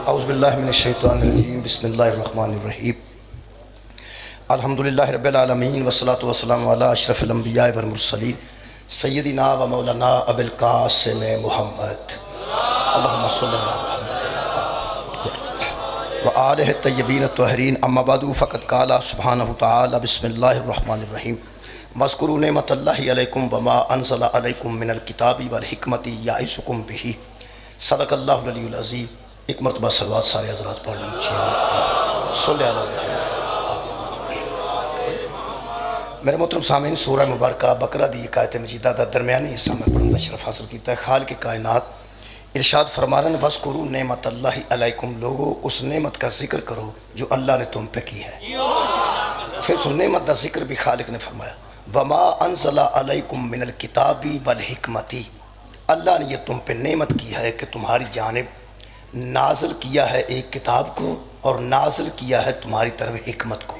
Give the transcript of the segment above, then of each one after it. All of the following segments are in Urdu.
اعوذ باللہ من الشیطان الرجیم بسم اللہ الرحمن الرحیم الحمدللہ رب العالمین والصلاة والسلام علی اشرف الانبیاء والمرسلین سیدنا و مولانا ابو القاسم محمد اللہم صلی اللہ و آلہ الطیبین الطاہرین اما بعد فقد قال سبحانہ تعالی بسم اللہ الرحمن الرحیم واذکروا نعمت اللہ علیکم وما انزل علیکم من الکتاب والحکمت یعظکم بہ صدق اللہ العلی العظیم۔ ایک مرتبہ صلوات سارے حضرات پڑھ لیں صلی اللہ علیہ وسلم۔ میرے محترم سامعین، سورہ مبارکہ بقرہ دی ایک آیت مجیدہ دا درمیانی حصہ میں پڑھنے کا شرف حاصل کیتا ہے۔ خالق کائنات ارشاد فرما رہے ہیں وَاذْكُرُوا نعمت اللہ علیکم، لوگو اس نعمت کا ذکر کرو جو اللہ نے تم پہ کی ہے۔ پھر اس نعمت کا ذکر بھی خالق نے فرمایا وَمَا أَنزَلَ عَلَيْكُم مِّنَ الْكِتَابِ وَالْحِكْمَةِ، اللہ نے یہ تم پہ نعمت کی ہے کہ تمہاری جانب نازل کیا ہے ایک کتاب کو اور نازل کیا ہے تمہاری طرف حکمت کو۔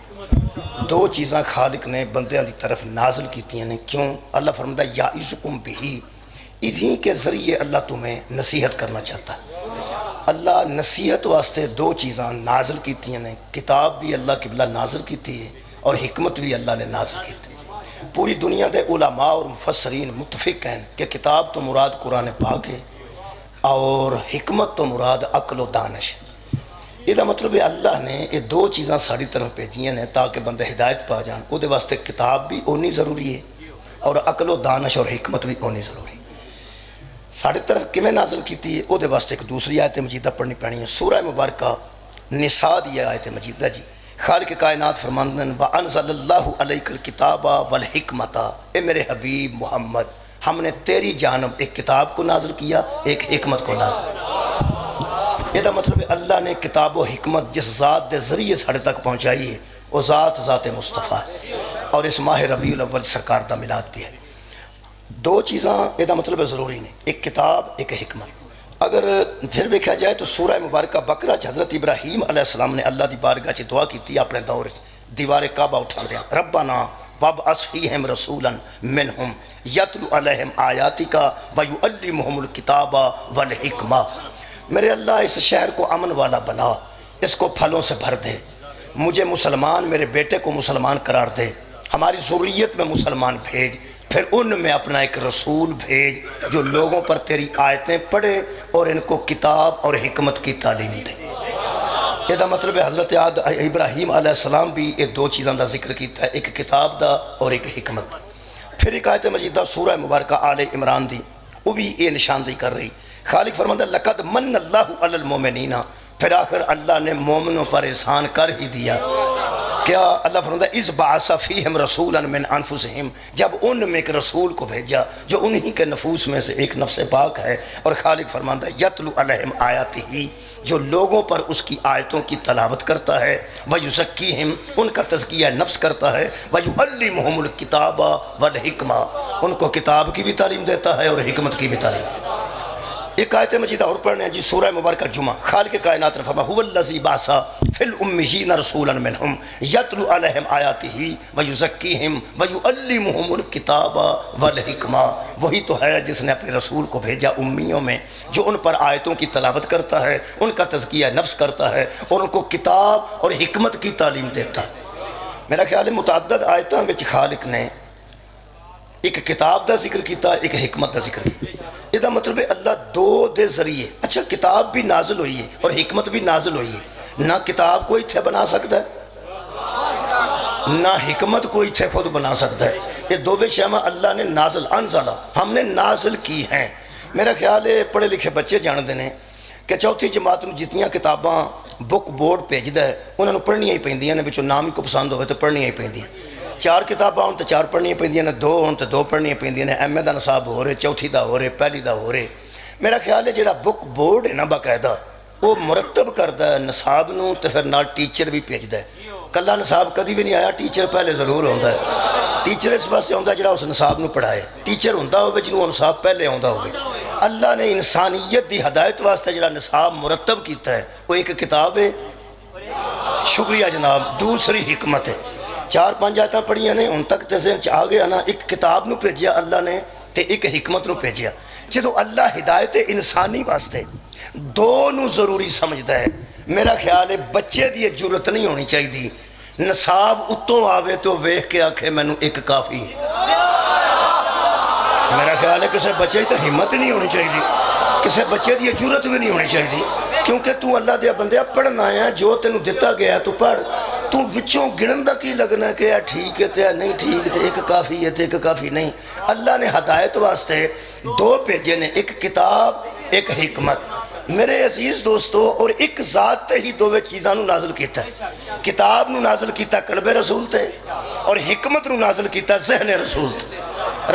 دو چیزاں خالق نے بندیاں دی طرف نازل کیتی ہیں۔ کیوں؟ اللہ فرماتا ہے یعظکم بہ، انہی کے ذریعے اللہ تمہیں نصیحت کرنا چاہتا ہے۔ اللہ نصیحت واسطے دو چیزاں نازل کیتی ہیں، کتاب بھی اللہ قبلہ نازل کیتی ہے اور حکمت بھی اللہ نے نازل کیتی ہے۔ پوری دنیا دے علماء اور مفسرین متفق ہیں کہ کتاب تو مراد قرآن پاک ہے اور حکمت تو مراد عقل و دانش۔ یہ مطلب ہے اللہ نے یہ دو چیزاں ساری طرف بھیجی ہیں تاکہ بندے ہدایت پا جان۔ وہ دے واسطے کتاب بھی اونی ضروری ہے اور عقل و دانش اور حکمت بھی اونی ضروری ہے۔ ساری طرف کیویں نازل کیتی ہے وہ دے واسطے ایک دوسری آیت مجیدہ پڑھنی پڑنی ہے۔ سورہ مبارکہ نساء دی آیت مجیدہ جی، خالق کائنات فرماتے ہیں وَأَنزَلَ اللَّهُ عَلَيْكَ الْكِتَابَ وَالْحِكْمَةَ، اے میرے حبیب محمد ہم نے تیری جانب ایک کتاب کو نازل کیا، ایک حکمت کو نازل کیا۔ یہ مطلب ہے اللہ نے کتاب و حکمت جس ذات دے ذریعے ساڑھے تک پہنچائی ہے وہ ذات مصطفیٰ ہے، اور اس ماہ ربیع الاول سرکار دا میلاد بھی ہے۔ دو چیزاں یہ مطلب ہے ضروری نہیں، ایک کتاب ایک حکمت۔ اگر پھر دیکھا جائے تو سورہ مبارکہ بقرہ حضرت ابراہیم علیہ السلام نے اللہ دی بارگاہ چ دعا کی تھی اپنے دور دیوار کعبہ اٹھا دیا، ربنا وابعث فیہم رسولا منہم یتلو علیہم آیاتک ویعلمہم الکتاب والحکمہ، میرے اللہ اس شہر کو امن والا بنا، اس کو پھلوں سے بھر دے، مجھے مسلمان میرے بیٹے کو مسلمان قرار دے، ہماری ذریت میں مسلمان بھیج، پھر ان میں اپنا ایک رسول بھیج جو لوگوں پر تیری آیتیں پڑھے اور ان کو کتاب اور حکمت کی تعلیم دے۔ یہ مطلب ہے حضرت ابراہیم علیہ السلام بھی یہ دو چیزاں دا ذکر کیتا ہے، ایک کتاب دا اور ایک حکمت۔ پھر ایک آیت مجیدہ سورہ مبارکہ آل عمران دی، وہ بھی یہ نشاندہی کر رہی۔ خالق فرماتا ہے لقد من اللہ علی المومنین، پھر آخر اللہ نے مومنوں پر احسان کر ہی دیا۔ کیا؟ اللہ فرماتا ہے اذ بعث فیہم رسولا من انفسہم، جب ان میں ایک رسول کو بھیجا جو انہی کے نفوس میں سے ایک نفس پاک ہے، اور خالق فرماتا ہے یتلو علیہم آیاتہ، جو لوگوں پر اس کی آیتوں کی تلاوت کرتا ہے، وَيُزَكِّيهِمْ، ان کا تزکیہ نفس کرتا ہے، وَيُعَلِّمُهُمُ الْكِتَابَ وَالْحِكْمَةَ، ان کو کتاب کی بھی تعلیم دیتا ہے اور حکمت کی بھی تعلیم دیتا ہے۔ ایک آیت مجیدہ اور پڑھنے ہیں جی، سورہ مبارکہ جمعہ، خالق کائنات نے فرمایا هُوَ الَّذِي بَعَثَ فِي الْأُمِّيِّينَ رَسُولًا مِّنْهُمْ يَتْلُو عَلَيْهِمْ آيَاتِهِ وَيُزَكِّيهِمْ وَيُعَلِّمُهُمُ الْكِتَابَ وَالْحِكْمَةَ، وہی تو ہے جس نے اپنے رسول کو بھیجا امیوں میں، جو ان پر آیتوں کی تلاوت کرتا ہے، ان کا تزکیہ نفس کرتا ہے اور ان کو کتاب اور حکمت کی تعلیم دیتا ہے۔ میرا خیال ہے متعدد آیتاں وچ خالق نے ایک کتاب دا ذکر کیتا، ایک حکمت دا ذکر کیتا۔ یہ مطلب ہے اللہ دو دے ذریعے، اچھا کتاب بھی نازل ہوئی ہے اور حکمت بھی نازل ہوئی ہے، نہ کتاب کوئی تھے بنا سکتا ہے نہ حکمت کوئی تھے خود بنا سکتا ہے۔ یہ دو بے شامہ اللہ نے نازل، انزلہ ہم نے نازل کی ہیں۔ میرا خیال ہے پڑھے لکھے بچے جانتے ہیں کہ چوتھی جماعت میں جتنیاں کتاباں بک بورڈ بھیجدا ہے انہوں نے پڑھنیاں ہی پیندیاں نے، بچوں نام ہی کو پسند ہوئے تو پڑھنیاں ہی پیندیاں۔ چار کتاباں ہوں تو چار پڑھنیاں پیندیاں نے، دو ہوں تو دو پڑھنیاں پیندیاں نے، ایم اے دا نصاب ہو رہے، چوتھی دا ہو رہے، پہلی دا ہو رہے۔ میرا خیال ہے جڑا بک بورڈ ہے نا باقاعدہ وہ مرتب کرتا ہے نصاب نو، تو پھر نال ٹیچر بھی بھیجدا ہے۔ کلا نصاب کدی بھی نہیں آیا، ٹیچر پہلے ضرور ہوندا ہے۔ ٹیچر اس واسطے ہوندا جڑا اس نصاب نو پڑھائے، ٹیچر ہوندا ہوے جنوں نصاب پہلے ہوندا ہوے۔ اللہ نے انسانیت دی ہدایت واسطے جڑا نصاب مرتب کیتا ہے وہ ایک کتاب ہے، شکریہ جناب، دوسری حکمت ہے۔ چار پانچ آیتاں پڑھیاں نے، ان تک تے ذہن چ آ گیا نا، ایک کتاب نو بھیجیا اللہ نے تے ایک حکمت نو بھیجیا۔ جدو اللہ ہدایت انسانی واسطے دو نو ضروری سمجھتا ہے۔ میرا خیال ہے بچے دی جرت نہیں ہونی چاہیے نصاب اتوں آوے تو ویکھ کے آکھے مینوں ایک کافی ہے۔ میرا خیال ہے کسی بچے تو ہمت نہیں ہونی چاہیے، کسی بچے دی جرت بھی نہیں ہونی چاہیے، کیونکہ تو اللہ دیا بندیا پڑھنا ہے، جو تینوں دتا گیا تو پڑھ۔ تو وچوں گنن دا کی لگنا کہ یا ٹھیک ہے تے نہیں ٹھیک تے ایک کافی ہے تے ایک کافی نہیں۔ اللہ نے ہدایت واسطے دو بھیجے نے، ایک کتاب ایک حکمت۔ میرے عزیز دوستو، اور ایک ذات تے ہی دووے چیزاں نو نازل کیتا ہے۔ کتاب نو نازل کیتا قلب رسول تے، اور حکمت نو نازل کیتا ذہن رسول تے۔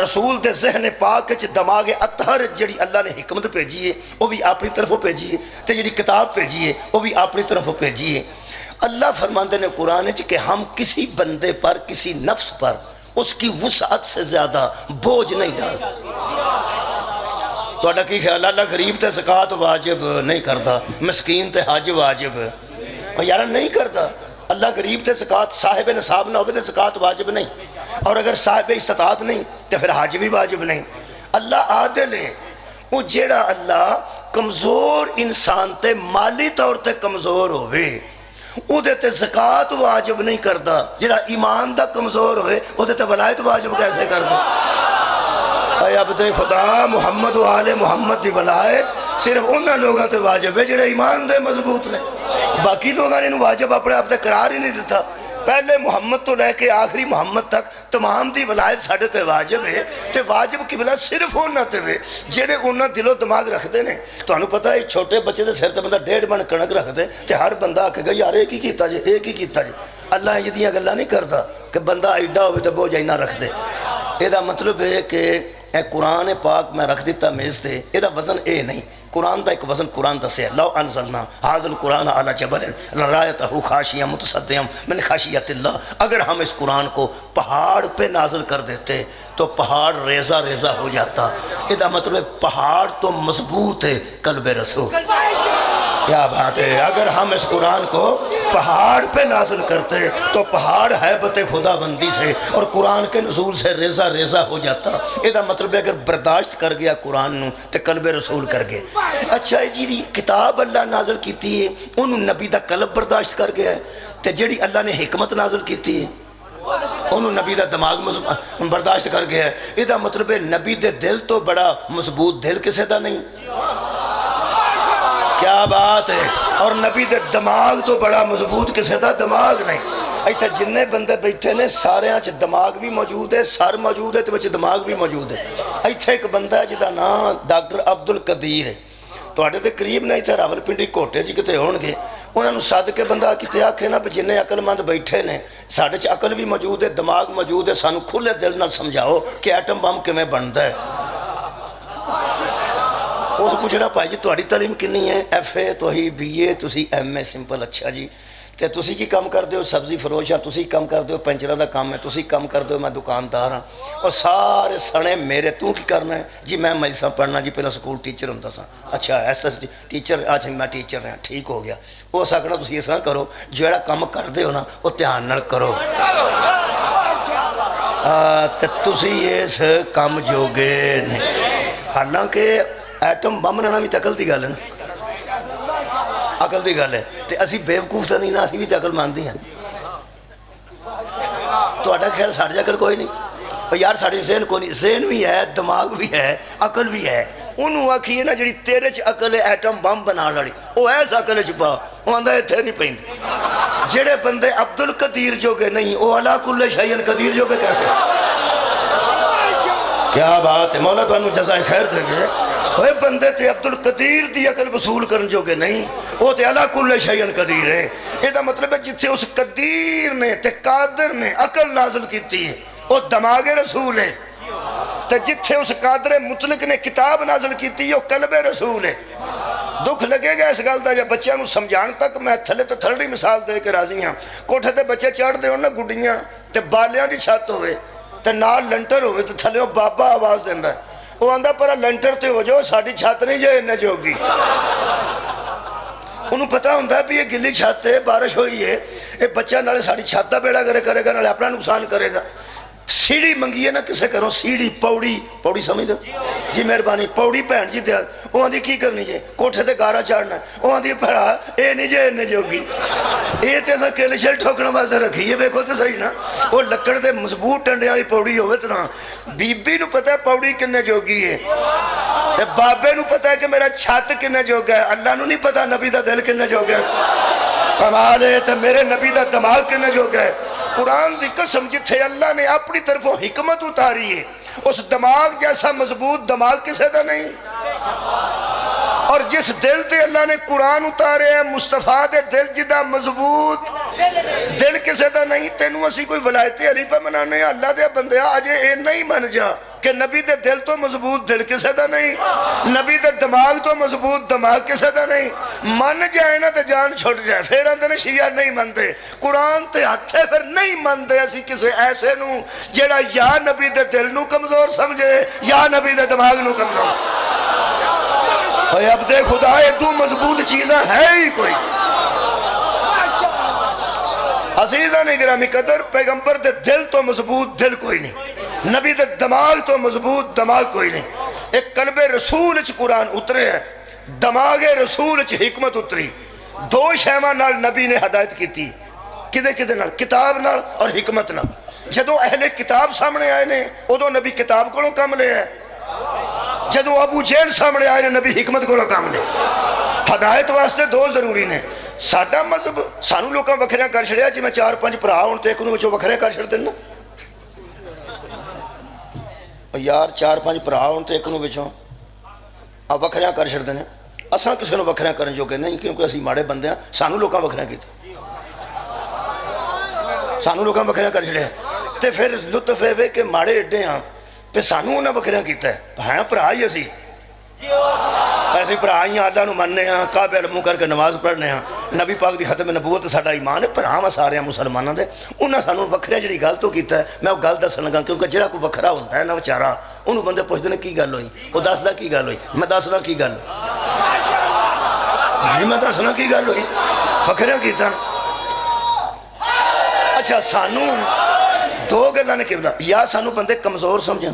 رسول دے ذہن پاک چ دماغ اطہر جڑی اللہ نے حکمت بھیجی ہے وہ بھی اپنی طرفوں بھیجی ہے، تے جڑی کتاب بھیجی ہے وہ بھی اپنی طرفوں بھیجی ہے۔ اللہ فرماندے نے قرآن چ کہ ہم کسی بندے پر، کسی نفس پر اس کی وسعت سے زیادہ بوجھ نہیں ڈالتے۔ تو کی خیال اللہ غریب تے زکوٰۃ واجب نہیں کرتا، مسکین تے حج واجب اور یار نہیں کرتا۔ اللہ غریب تے زکوٰۃ صاحب نصاب نہ ہوئے تے زکوٰۃ واجب نہیں، اور اگر صاحب استطاعت نہیں تو پھر حج بھی واجب نہیں۔ اللہ عادل ہے، وہ جیڑا اللہ کمزور انسان تے مالی طور تے کمزور ہوئے او دے تے زکوٰۃ واجب نہیں کرتا، جیڑا ایمان دا کمزور ہوئے او دے تے ولایت واجب کیسے کرتا؟ اے عبد خدا محمد و آل محمد دی ولایت صرف انہاں لوگاں تے واجب ہے جڑے ایمان دے مضبوط نے، باقی لوگاں نے واجب اپنے آپ تے قرار ہی نہیں دیتا۔ پہلے محمد تو لے کے آخری محمد تک تمام دی ولایت ساڑھے تے واجب ہے، تے واجب قبلہ صرف ہونا تے وے جڑے انہاں دل و دماغ رکھ دے نے۔ تو انہوں پتہ ہے چھوٹے بچے دے سر تے بندہ 1.5 من کنک رکھ دے تے ہر بندہ آکے گا یار ایک ہی کیتا جے، ایک ہی کیتا جے۔ اللہ یہ دیاں گلا نہیں کرتا کہ بندہ ایڈا ہوئے تے بوجھ نہ رکھ دے۔ یہ دا مطلب ہے کہ اے قرآن پاک میں رکھ دیتا میز تے، یہ دا وزن اے نہیں۔ قرآن دا ایک وزن قرآن دسے، لو انزلنا حاضر القرآن علی جبل لرایتہ خاشعا متصدعا من خشیت اللہ، اگر ہم اس قرآن کو پہاڑ پہ نازل کر دیتے تو پہاڑ ریزہ ریزہ ہو جاتا۔ یہ دا مطلب ہے پہاڑ تو مضبوط ہے قلب رسول۔ کیا بات ہے، اگر ہم اس قرآن کو پہاڑ پہ نازل کرتے تو پہاڑ حیبت خدا بندی سے اور قرآن کے نزول سے ریزہ ریزہ ہو جاتا۔ یہ دا مطلب ہے اگر برداشت کر گیا قرآن نو تے قلب رسول کر گئے۔ اچھا جی کتاب اللہ نازل کیتی ہے انہوں نبی دا قلب برداشت کر گیا ہے، تے جڑی اللہ نے حکمت نازل کیتی ہے انہوں نبی دا دماغ برداشت کر گیا ہے۔ یہ دا مطلب ہے نبی دے دل تو بڑا مضبوط دل کسے دا نہیں۔ کیا بات ہے، اور نبی دے دماغ تو بڑا مضبوط کسے دا دماغ نہیں۔ ایتھا جننے بندے بیٹھے نے سارے آنچ دماغ بھی موجود ہے، سر موجود ہے، تو بچے دماغ بھی موجود ہے۔ ایتھا ایک بندہ ہے جدا نام ڈاکٹر عبدالقدیر ہے، تو آڑے دے قریب نہیں تھا راول پنڈی کوٹے جی کتے ہون گے، انہوں نے ساتھ کے بندہ کتے آکھے نا جننے عقل مند بیٹھے نے ساڑھے چ عقل بھی موجود ہے، دماغ موجود ہے، سانو کھلے دل نہ سمجھاؤ کہ ایٹم بم کمیں بنتا ہے۔ اس پوچھنا پائی جی تہاڈی تعلیم کنی ہے؟ ایف اے تو ہی بی اے تسی ایم اے سمپل۔ اچھا جی تے تسی کی کام کر دیو؟ سبزی فروش ہے، تسی کام کر دیو پنچرہ دا کام ہے، تسی کام کر دیو میں دکاندار ہاں۔ اور سارے سنے میرے تو کی کرنا ہے جی میں مجلسہ پڑھنا جی پہلا سکول ٹیچر ہوندا سا۔ اچھا ایس ایس ٹیچر، آج میں ٹیچر رہا، ٹھیک ہو گیا۔ وہ سکنا تسی اس طرح کرو جیڑا کام کر دیو نا وہ دھیان نال کرو، تے تسی اس کام جوگے نہیں۔ حالانکہ ایٹم بم بنانا بھی عقل دی گل ہے نا، عقل دی گل ہے، تے اسی بیوقوف تو نہیں نا، اسی بھی تے عقل مانتی ہیں۔ تہاڈا خیال ساڈے عقل کوئی نہیں؟ اور یار ساڈے ذہن کوئی نہیں، ذہن بھی ہے، دماغ بھی ہے، عقل بھی ہے۔ انہوں آکھیے نا جڑی تیرے چ عقل ہے ایٹم بم بنا لڑی، وہ ایس عقل چ پا، وہ آندا ایتھے نہیں پیندی۔ جڑے بندے عبدالقدیر جو کہ نہیں وہ علا کل شیء قدیر جو کہ کیسے؟ کیا بات ہے، مولا تانوں جزائے خیر دے گے۔ وہ بندے تے عبدالقدیر دی عقل وصول کرن جو کہ نہیں، وہ تے علا کل شیء قدیر ہے۔ یہ دا مطلب ہے جتھے اس قدیر نے تے قادر نے عقل نازل کیتی ہے وہ دماغ رسول ہے، تے جتھے اس قادر مطلق نے کتاب نازل کیتی ہے وہ قلب رسول ہے۔ دکھ لگے گا اس گل دا جب بچیاں نو سمجھان تک میں تھلے تو تھلڑی مثال دے کے راضی ہاں۔ کوٹھے تے بچے چڑھ دے ہونا گڈیاں تے بالیاں دی چھت ہوئے تے نال لنٹر ہوئے تے تھلے بابا آواز دیندا ہے، وہ آندا پر لنٹر تے ہو جاؤ ساڑی چھت نہیں جائے انہیں جوگی۔ انہوں پتہ ہوندہ ہے بھی یہ گلی چھت ہے، بارش ہوئی ہے، یہ بچہ نالے ساڑی چھت دا بیڑا کرے گا، نالے اپنا نقصان کرے گا۔ سیڑھی منگی ہے نا کسے کرو، سیڑھی پوڑی، پوڑی سمجھ دو جی مہربانی پوڑی بھن جی دیا وہ آدھی کی کرنی جی کوٹھے تے گارا چاڑنا وہ آدھی بھڑا اے نہیں جے انہیں جوگی یہ تے ایسا کل شل ٹھوکنا واسطے رکھی ہے بیکھو تے صحیح نا وہ لکڑ دے مضبوط ٹنڈے والی پوڑی ہوئے تے بی بی نو پتہ ہے پوڑی کنے جوگی ہے تے بابے نو پتہ ہے کہ میرا چھت کنے جوگا ہے اللہ نو نہیں پتہ نبی دا دل کنے جوگا ہے کمال ہے تے میرے نبی دا دماغ کنے جوگا ہے قرآن دی قسم جتھے اللہ نے اپنی طرفوں حکمت اتاری ہے اس دماغ جیسا مضبوط دماغ کسے دا نہیں اور جس دل تے اللہ نے قرآن اتارے ہیں مصطفیٰ دے دل جدہ مضبوط دل کسے دا نہیں تینوں اسی کوئی ولایت علی پہ منانے ہیں اللہ دے بندے آجے اے نہیں من جا کہ نبی دے دل تو مضبوط دل کسے دا نہیں نبی دے دماغ تو مضبوط دماغ کسے دا نہیں من جائے نا تے جان چھوٹ جائے پھر اندھے نے شیعہ نہیں مندے قرآن تے ہتھے پھر نہیں مندے اسی کسے ایسے نو جیڑا یا نبی دے دل نو کمزور سمجھے یا نبی دے دماغ نو کمزور سمجھے اے عبد خدا دو مضبوط چیزاں ہے ہی کوئی عزیزہ نے گرامی قدر پیغمبر دے دل تو مضبوط دل کوئی نہیں نبی دے دماغ تو مضبوط دماغ کوئی نہیں ایک قلب رسول اچھ قرآن اترے ہے دماغ رسول اچھ حکمت اتری دو شیمہ نال نبی نے ہدایت کی تھی کدے نال کتاب نال اور حکمت نال جدو اہل کتاب سامنے آئے نے ادو نبی کتاب کو کم لے ہے جدو ابو جیل سامنے آئے نے نبی حکمت کو کم لے ہدایت واسطے دو ضروری نے ساڈا مذہب سانو لوکاں وکھریاں کر چھڑیا جی میں 4-5 بھرا ہوں تے ایک نوں وچوں وکھرے کر چھڑ دینا یار 4-5 بھرا ہوں تے ایک نوں وچوں اب وکھریاں کر چھڑ دینے اساں کسے نوں وکھریاں کرن جو کہ نہیں کیونکہ اسی ماڑے بندے ہیں سانو لوکاں وکھریاں کیتے سانو لوکاں وکھریاں کر چھڑیا تے پھر لطف ہے کہ ماڑے اڈے ہاں پہ سانو انہاں وکھریاں کیتا ہے ہاں بھرا ہی اسی ایسے پرائیاں اللہ نو مننے ہیں کعبے علموں کر کے نماز پڑھنے ہیں نبی پاک دی ختم نبوت ساڑا ایمان ہے پرہاں سارے ہیں مسلمانوں دے انہاں سانو وکھرے جڑی گل تو کیتا ہے میں وہ گل دسن لگا کیونکہ جڑا کوئی وکھرا ہوتا ہے نا وچارا انہوں بندے پوچھ دینے کی گل ہوئی وہ دس دا کی گل ہوئی میں دس دا کی گل ہوئی میں دس دا کی گل ہوئی وکھرے کیتا اچھا سانو دو گلہ نے کیا یا سانو بندے کمزور سمجھن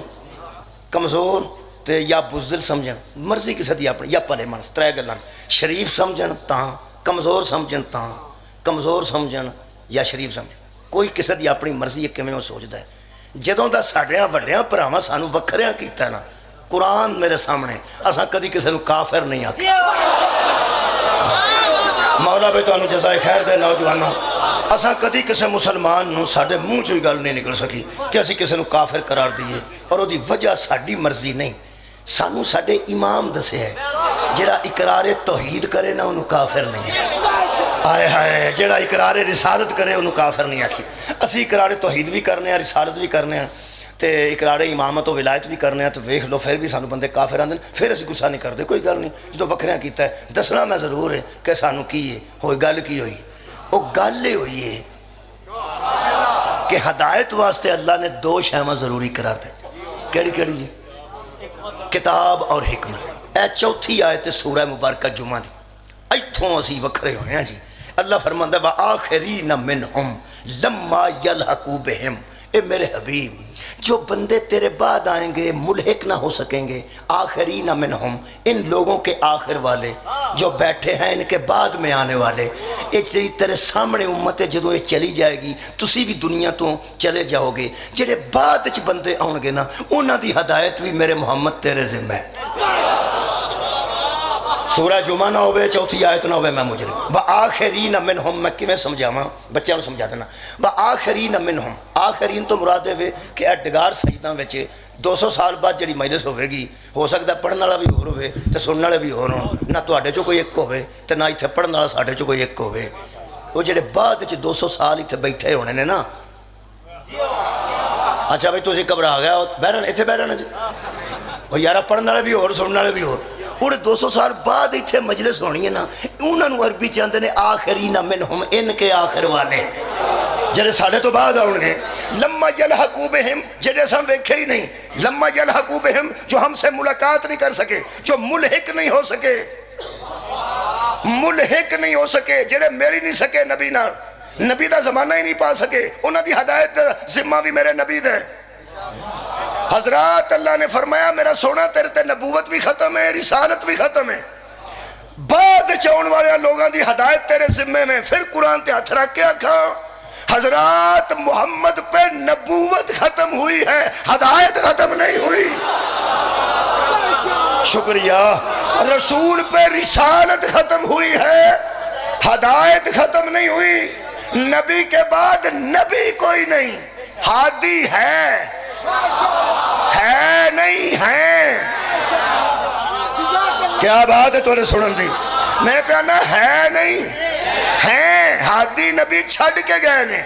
کمزور تے یا بزدل سمجھن مرضی کسی دی اپنی یا پلے منس ترے گلان شریف سمجھن تاں کمزور سمجھن تاں کمزور سمجھن یا شریف سمجھن کوئی کسی دی اپنی مرضی ایک میں وہ سوچتا ہے جدوں دا ساڑیاں وڈیاں پراواں سانو وکھریاں کیتا نا قرآن میرے سامنے اساں کدی کسی نو کافر نہیں آکھیا مولا بے تو انو جزائے خیر دے نوجوانوں اساں کدی کسی مسلمان نو ساڑے منہ چوئی گل نہیں نکل سکی کہ اسی کسی نو کافر قرار دیئے اور وہ دی وجہ ساڑی مرضی نہیں سانو ساڑے امام دسے ہے جڑا اقرار توحید کرے نا انہوں کافر نہیں ہے آئے ہائے جڑا اقرار رسالت کرے انہوں کافر نہیں آکھی اسی اقرار توحید بھی کرنے ہیں رسالت بھی کرنے ہیں تے اقرار امامت و ولایت بھی کرنے ہیں تو ویکھ لو پھر بھی سانو بندے کافر آندے پھر اسی گسا نہیں کرتے کوئی گل نہیں جدو وکھریاں کیتا ہے دسنا میں ضرور ہے کہ سانو کی ہے ہوئی گل کی ہوئی وہ گل ہوئی ہے کہ ہدایت واسطے اللہ نے دو شیمہ ضروری قرار دے کیڑی کیڑی جی کتاب اور حکمت اے چوتھی آیت سورہ مبارکہ جمعہ دی ایتھوں اسی وکھرے ہوئے ہیں جی اللہ فرماندہ وآخرین منہم لما یلحقو بہم اے میرے حبیب جو بندے تیرے بعد آئیں گے ملحق نہ ہو سکیں گے آخرین منہم ان لوگوں کے آخر والے جو بیٹھے ہیں ان کے بعد میں آنے والے ایک تیرے سامنے امت ہے جدوں یہ چلی جائے گی تسی بھی دنیا تو چلے جاؤ گے جڑے بعد چ بندے آؤں گے نا انہاں دی ہدایت بھی میرے محمد تیرے ذمہ ہے سورہ جمعہ نہ ہوئے چوتھی آیت نہ ہوئے میں مجرم وآخرین منہم میں کیویں سمجھاواں بچیاں نوں سمجھا دینا وآخرین منہم آخرین تو مراد ہے کہ اڈگار سجداں وچ 200 سال بعد جڑی مجلس ہوئے گی ہو سکتا ہے پڑھن والا بھی ہور ہوئے تے سنن والے بھی ہور ہون نہ تواڈے چوں کوئی ایک ہوئے تے نہ ایتھے پڑھن والا ساڈے چوں کوئی ایک ہوئے وہ جڑے بعد وچ 200 سال ایتھے بیٹھے ہونے نے نا اچھا بھائی تسی گھبرا گیا بہرن ایتھے بہرن جی وہ یارا پڑھن والے بھی ہور سنن والے بھی ہور اوڑے 200 سال بعد ایتھے مجلس ہونی ہے نا انہاں نوں عربی چاہندے نے آخرین منہم ان کے آخر والے جڑے ساڑھے تو بعد آؤں گے لما یلحقو بہم جڑے سا ویکھے ہی نہیں لما یلحقو بہم جو ہم سے ملاقات نہیں کر سکے جو ملحق نہیں ہو سکے ملحق نہیں ہو سکے جڑے میری نہیں سکے نبی نہ نبی دا زمانہ ہی نہیں پا سکے انہاں دی ہدایت ذمہ بھی میرے نبی دے حضرات اللہ نے فرمایا میرا سونا تیرے تے نبوت بھی ختم ہے، رسالت بھی ختم ہے، بعد چون والے لوگوں دی ہدایت تیرے ذمے میں۔ پھر قرآن تے ہاتھ رکھ کے آکھا حضرات محمد پہ نبوت ختم ہوئی ہے، ہدایت ختم نہیں ہوئی۔ شکریہ۔ رسول پہ رسالت ختم ہوئی ہے، ہدایت ختم نہیں ہوئی۔ نبی کے بعد نبی کوئی نہیں، ہادی ہے نہیں ہے۔ کیا بات ہے توڑے سنن دی؟ میں کہنا ہے نہیں ہے، ہادی نبی چھڑ کے گئے نے۔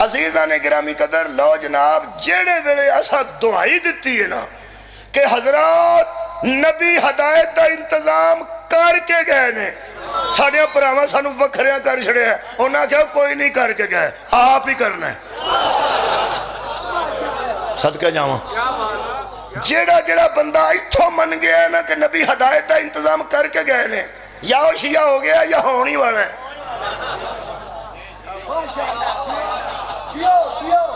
عزیزہ نے گرامی قدر لو جناب جیڑے ویلے ایسا دعائی دیتی ہے نا کہ حضرات نبی ہدایت دا انتظام کر کے گئے نے، ساڑھیاں پراما سانو وکھریاں کر چھڑے ہیں، انہاں کہا کوئی نہیں کر کے گئے، آپ ہی کرنا ہے۔ صدقہ جاواں جیڑا بندہ اتھو من گیا ہے نا کہ نبی ہدایت دا انتظام کر کے گئے نے، یا وہ شیعہ ہو گیا یا ہونی والا ہے۔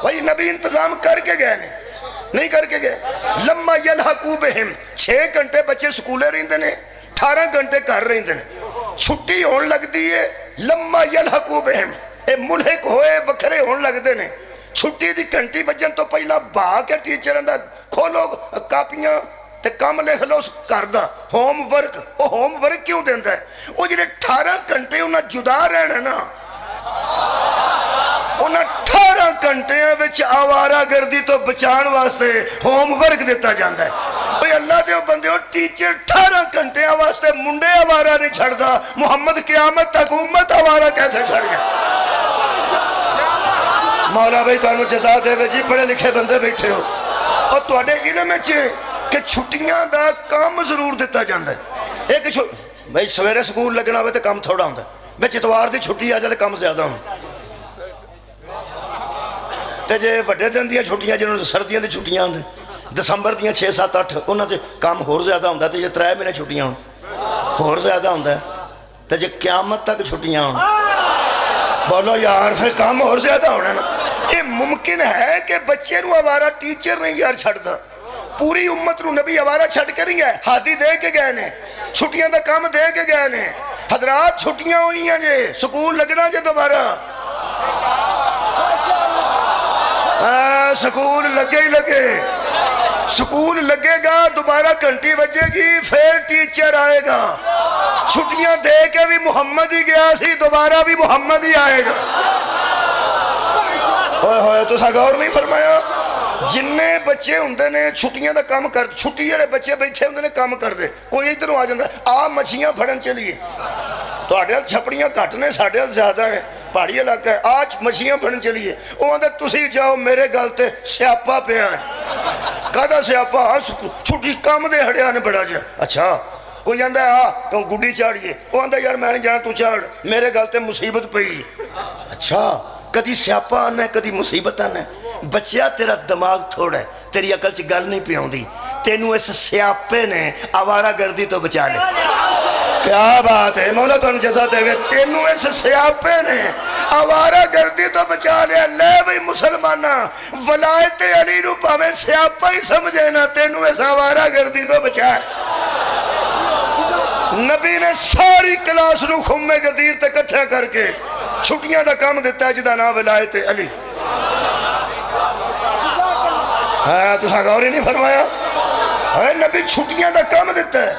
وہی نبی انتظام کر کے گئے نے، نہیں کر کے گئے۔ لما یلحقو بہم 6 گھنٹے بچے سکولے رہندے نے، 18 گھنٹے کر رہندے نے، چھٹی ہون لگ دی ہے۔ لما یلحقو بہم اے ملحق ہوئے بکھرے ہون لگ دے نے، چھٹی دی گھنٹی بجن تو پہلا با کے ٹیچر اندر کھولو کاپیاں تے کام لکھ لو کردہ ہوم ورک۔ وہ ہوم ورک کیوں دیندہ ہے؟ وہ جنہیں 18 گھنٹے انہاں جدا رہنا نا، انہاں 18 گھنٹے وچ آوارہ گردی تو بچان واسطے ہوم ورک دیتا جاندہ ہے۔ بھئی اللہ دے بندے ہو ٹیچر 18 گھنٹے واسطے منڈے آوارہ نہیں چھڑ دا، محمد قیامت تک امت آوارہ کیسے چھڑ گیا؟ مولا بھائی تو انہوں جزا دے وے جی، پڑھے لکھے بندے بیٹھے ہو، اور تو اڈے علم ہے کہ چھٹیاں دا کام ضرور دیتا جاندہ ہے۔ ایک بھئی سویرے سکول لگنا ہوئے تو کام تھوڑا ہوندہ ہے، میں چتوار دی چھٹی آ جائے کام زیادہ ہوں تے جے بڑے دن دیاں چھٹیاں جنہوں سردیاں دی چھٹیاں ہوندے دسمبر دیاں 6 7 8 انہوں نے کام ہور زیادہ ہوندہ ہے، تے جے 3 مہینے چھٹیاں ہوں ہور زیادہ ہوندہ ہے، تے جے قیامت تک چھٹیاں ہوں بولو یار پھر کام اور زیادہ ہونا نا۔ یہ ممکن ہے کہ بچے نو آوارہ ٹیچر نہیں یار چھڑ دا، پوری امت نو نبی آوارہ چھڑ کے نہیں گئے، ہاتھی دے کے گئے نے، چھٹیاں دا کام دے کے گئے نے۔ حضرات چھٹیاں ہوئی ہیں جے، سکول لگنا جے دوبارہ، سکول لگے ہی لگے، سکول لگے گا دوبارہ گھنٹی بجے گی پھر ٹیچر آئے گا، چھٹیاں دے کے بھی محمد ہی گیا سی دوبارہ بھی محمد ہی آئے گا۔ ہوئے ہوئے تو سا غور نہیں فرمایا؟ جننے بچے ہوندے نے چھٹیاں دا کام کر، چھٹی جڑے بچے بیٹھے ہوندے نے کام کر دے، کوئی ادھروں آ جاندہ آ مچھیاں پھڑن چلیے، تو آڈیال چھپڑیاں کٹنے ساڈیال زیادہ ہیں، پہاڑی علاقہ ہے، آج مچھیاں پھڑن چلیے، وہ آندھے تسی جاؤ میرے گالتے سیاپا پہ آئیں، کہتا سیاپا چھٹی کام دے ہڑے آنے بڑھا جائے، اچھا کوئی آندھا ہے گڈی چاڑیے، وہ آندھا یار میں نے جانا تو چاڑ، میرے گالتے مصیبت پئی، اچھا کدی سیاپا آنا ہے کدی مصیبت آنا ہے۔ بچیا تیرا دماغ تھوڑا ہے، تیری عقل چ گل نہیں پیاؤں دی، تینوں اس سیاپے نے آوارہ گردی تو بچا لے۔ کیا بات ہے مولا تو جزا دے ہوئے، تینوں اس سیاپے نے آوارہ گردی تو بچا لے۔ لے بھئی مسلمانہ ولایت علی نو پاویں سیاپا ہی سمجھے نا، تینوں اس آوارہ گردی تو بچا ہے۔ نبی نے ساری کلاس نو خمے گدیر تے کٹھا کر کے چھٹیاں دا کام دیتا ہے جدا نام ولایت علی۔ ہاں تو غور ہی نہیں فرمایا؟ ہاں نبی چھٹیاں دا کام دیتا ہے،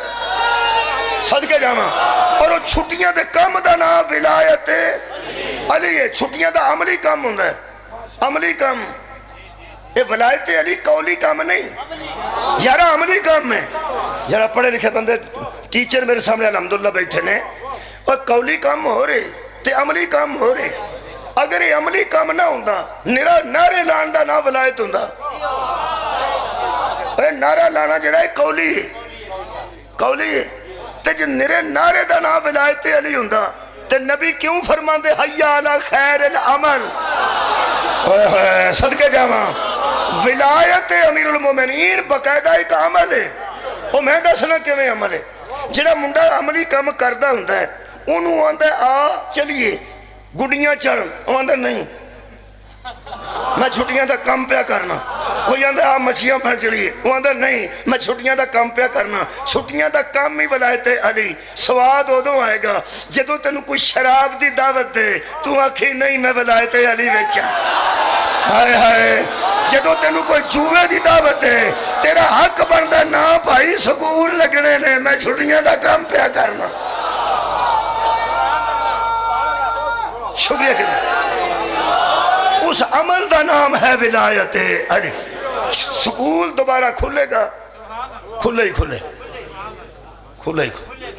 صدقے جاواں، اور وہ چھٹیاں دے کام دا نام ولایت علی ہے۔ چھٹیاں دا عملی کام ہوندہ ہے، عملی کام، یہ ولایت علی قولی کام نہیں، یارہ عملی کام ہے۔ یارہ پڑھے لکھے بندے ٹیچر میرے سامنے الحمدللہ بیٹھے نے، اور قولی کام ہو رہے تے عملی کام ہو رہے۔ اگر یہ عملی کام نہ ہوندہ نعرے لانڈا نہ ولایت ہوندہ، نعرہ لانا جڑا ہے قولی ہے، قولی ہے، تے جو نعرے دا نہ ولایت علی ہوندہ تے نبی کیوں فرمان دے حیا علی خیر العمل؟ صدقے جاواں ولایت امیر المومنین باقاعدہ ایک عمل ہے، وہ میں دسنا کیویں عمل ہے۔ جڑا منڈا عملی کام کردہ ہوندہ ہے انہوں آندہ آ چلیے گڈیاں چڑھ، وہ آندہ نہیں میں چھٹیاں دا کام پیا کرنا، کوئی آدھا آپ مچھیاں پھڑ چلیے، وہ آدھا نہیں میں چھٹیاں دا کام پیا کرنا۔ چھٹیاں دا کام ہی ولایت علی۔ سواد ادو آئے گا جدو تینوں کوئی شراب دی دعوت دے تو آکھی نہیں میں ولایت علی وچ ہائے ہائے، جدو تینوں کوئی جوے دی دعوت دے تیرا حق بندا نا بھائی سکول لگنے نے میں چھٹیاں دا کام پیا کرنا۔ شکریہ کہ اس عمل دا نام ہے ولایت علی۔ سکول دوبارہ کھلے گا، کھلے ہی کھلے کھلے ہی کھلے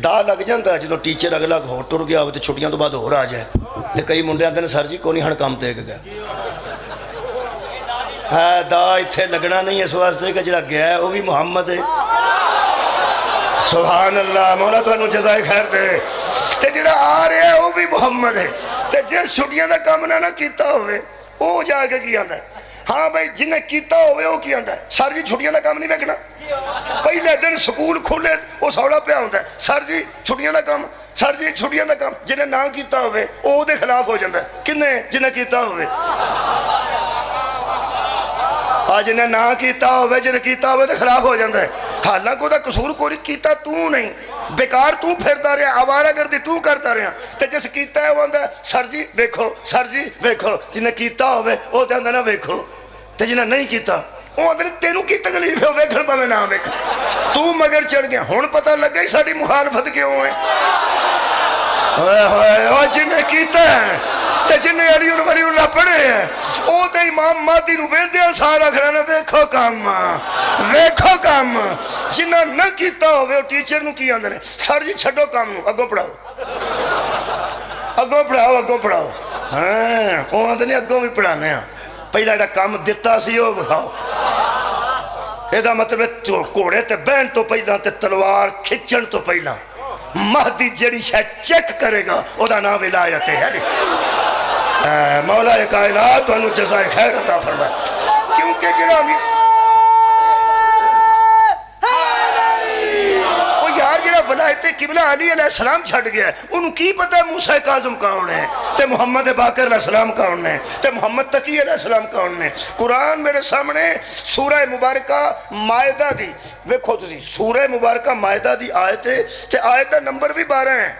دا لگ جاندہ ہے جدو ٹیچر اگلا ہو ٹر گیا ہوئے تو چھٹیاں تو بعد ہو رہا جائے تو کئی منڈے آتے ہیں سر جی کونی ہن کام تے گیا دا اتھے لگنا نہیں اس واسطے کہ جڑا گیا ہے وہ بھی محمد ہے۔ سبحان اللہ، مولا تو انہوں جزائے خیر دے۔ تے جڑا آ رہے ہیں وہ بھی محمد ہے۔ تے جس چھٹیاں دا کام نہ کیتا ہوئے وہ جا کے کیا آندا ہے؟ ہاں بھائی جنہیں کیتا ہوئے وہ کیا آندا ہے؟ سر جی چھٹیاں دا کام نہیں بیکنا، پہلے دن سکول کھولے وہ سوڑا پہ آندا ہے سر جی چھٹیاں دا کام، سر جی چھٹیاں دا کام۔ جنہیں نہ کیتا ہوئے وہ دے خلاف ہو جاندہ ہے۔ کنے جنہیں کیتا ہوئے؟ آج جنہیں نہ کیتا ہوئے جنہیں کیتا ہوئے دے خلاف ہو جاندہ ہے۔ حالانکہ دا قصور کوئی کیتا تو نہیں، بیکار تو پھرتا رہا، آوارہ گردی تو کرتا رہا۔ تے جس کیتا ہے وہ آندہ ہے سر جی بیکھو، سر جی بیکھو۔ جنہیں کیتا ہوئے وہ دے آندہ نہ بیکھو، تے جنہیں نہیں کیتا وہ آندہ تینوں کی تکلیف ہے بیکھن پہ میں نہ بیکھ تو مگر چڑھ گیا۔ ہون پتہ لگ گئی ساڑی مخالفت کیوں ہے؟ اور جنہیں کیتا ہے تے جنہیں علی ولی اللہ پڑھے ہیں او تے امام مہدی نو ویندے ہیں سارا کھڑانا ویکھو کام ویکھو کام۔ جنہیں نہ کیتا ہوئے وہ ٹیچر نو کی آندھنے سر جی چھڑو کام نو اگوں پڑھاؤ اگوں پڑھاؤ اگوں پڑھاؤ۔ ہاں وہ آندھنے اگوں بھی پڑھانے ہیں، پہلا ایڈا کام دیتا سی وہ بکھاؤ۔ ایدہ مطلب کوڑے تے بین تو پہلا تے تلوار کھچن تو پہلا مہدی جڑی شاید چیک کرے گا او دا نام ولایت ہے۔ مولا کائنات انہوں جزائے خیر عطا فرمائے۔ کیونکہ جنابی وہ یار جڑا ولایت قبلہ علی علیہ السلام چھڑ گیا ہے انہوں کی پتہ ہے موسیٰ کاظم کون ہے تے محمد باقر علیہ السلام کون ہے تے محمد تقی علیہ السلام کون ہے۔ قرآن میرے سامنے سورہ مبارکہ مائدہ دی ویکھو تسی سورہ مبارکہ مائدہ دی آیت ہے تے آیت دا نمبر بھی 12 ہے۔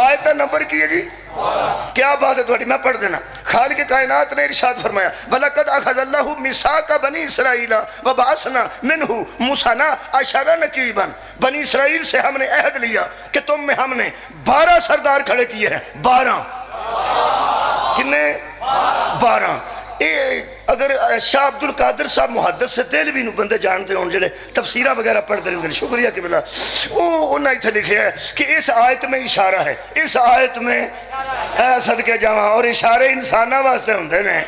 آیت دا نمبر کی ہے جی؟ کیا بات ہے تھوڑی میں پڑھ دینا۔ خالق کائنات نے ارشاد فرمایا وَلَقَدْ أَخَذَ اللَّهُ مِيثَاقَ بَنِي إِسْرَائِيلَ وَبَعَثْنَا مِنْهُ مُوسَىٰ 10 نقیباً۔ بنی اسرائیل سے ہم نے عہد لیا کہ تم میں ہم نے 12 سردار کھڑے کیے ہیں۔ 12 کنے 12۔ اگر شاہ عبدالقادر صاحب محدث سے دلوی نو بندے جانتے ہوں جڑے تفسیرہ وغیرہ پڑھ دیں شکریہ کہ بلا وہ انہاں ہی لکھے ہے کہ اس آیت میں اشارہ ہے، اس آیت میں صدقے جاواں اور اشارے انسانہ واسطے ہوندے نے۔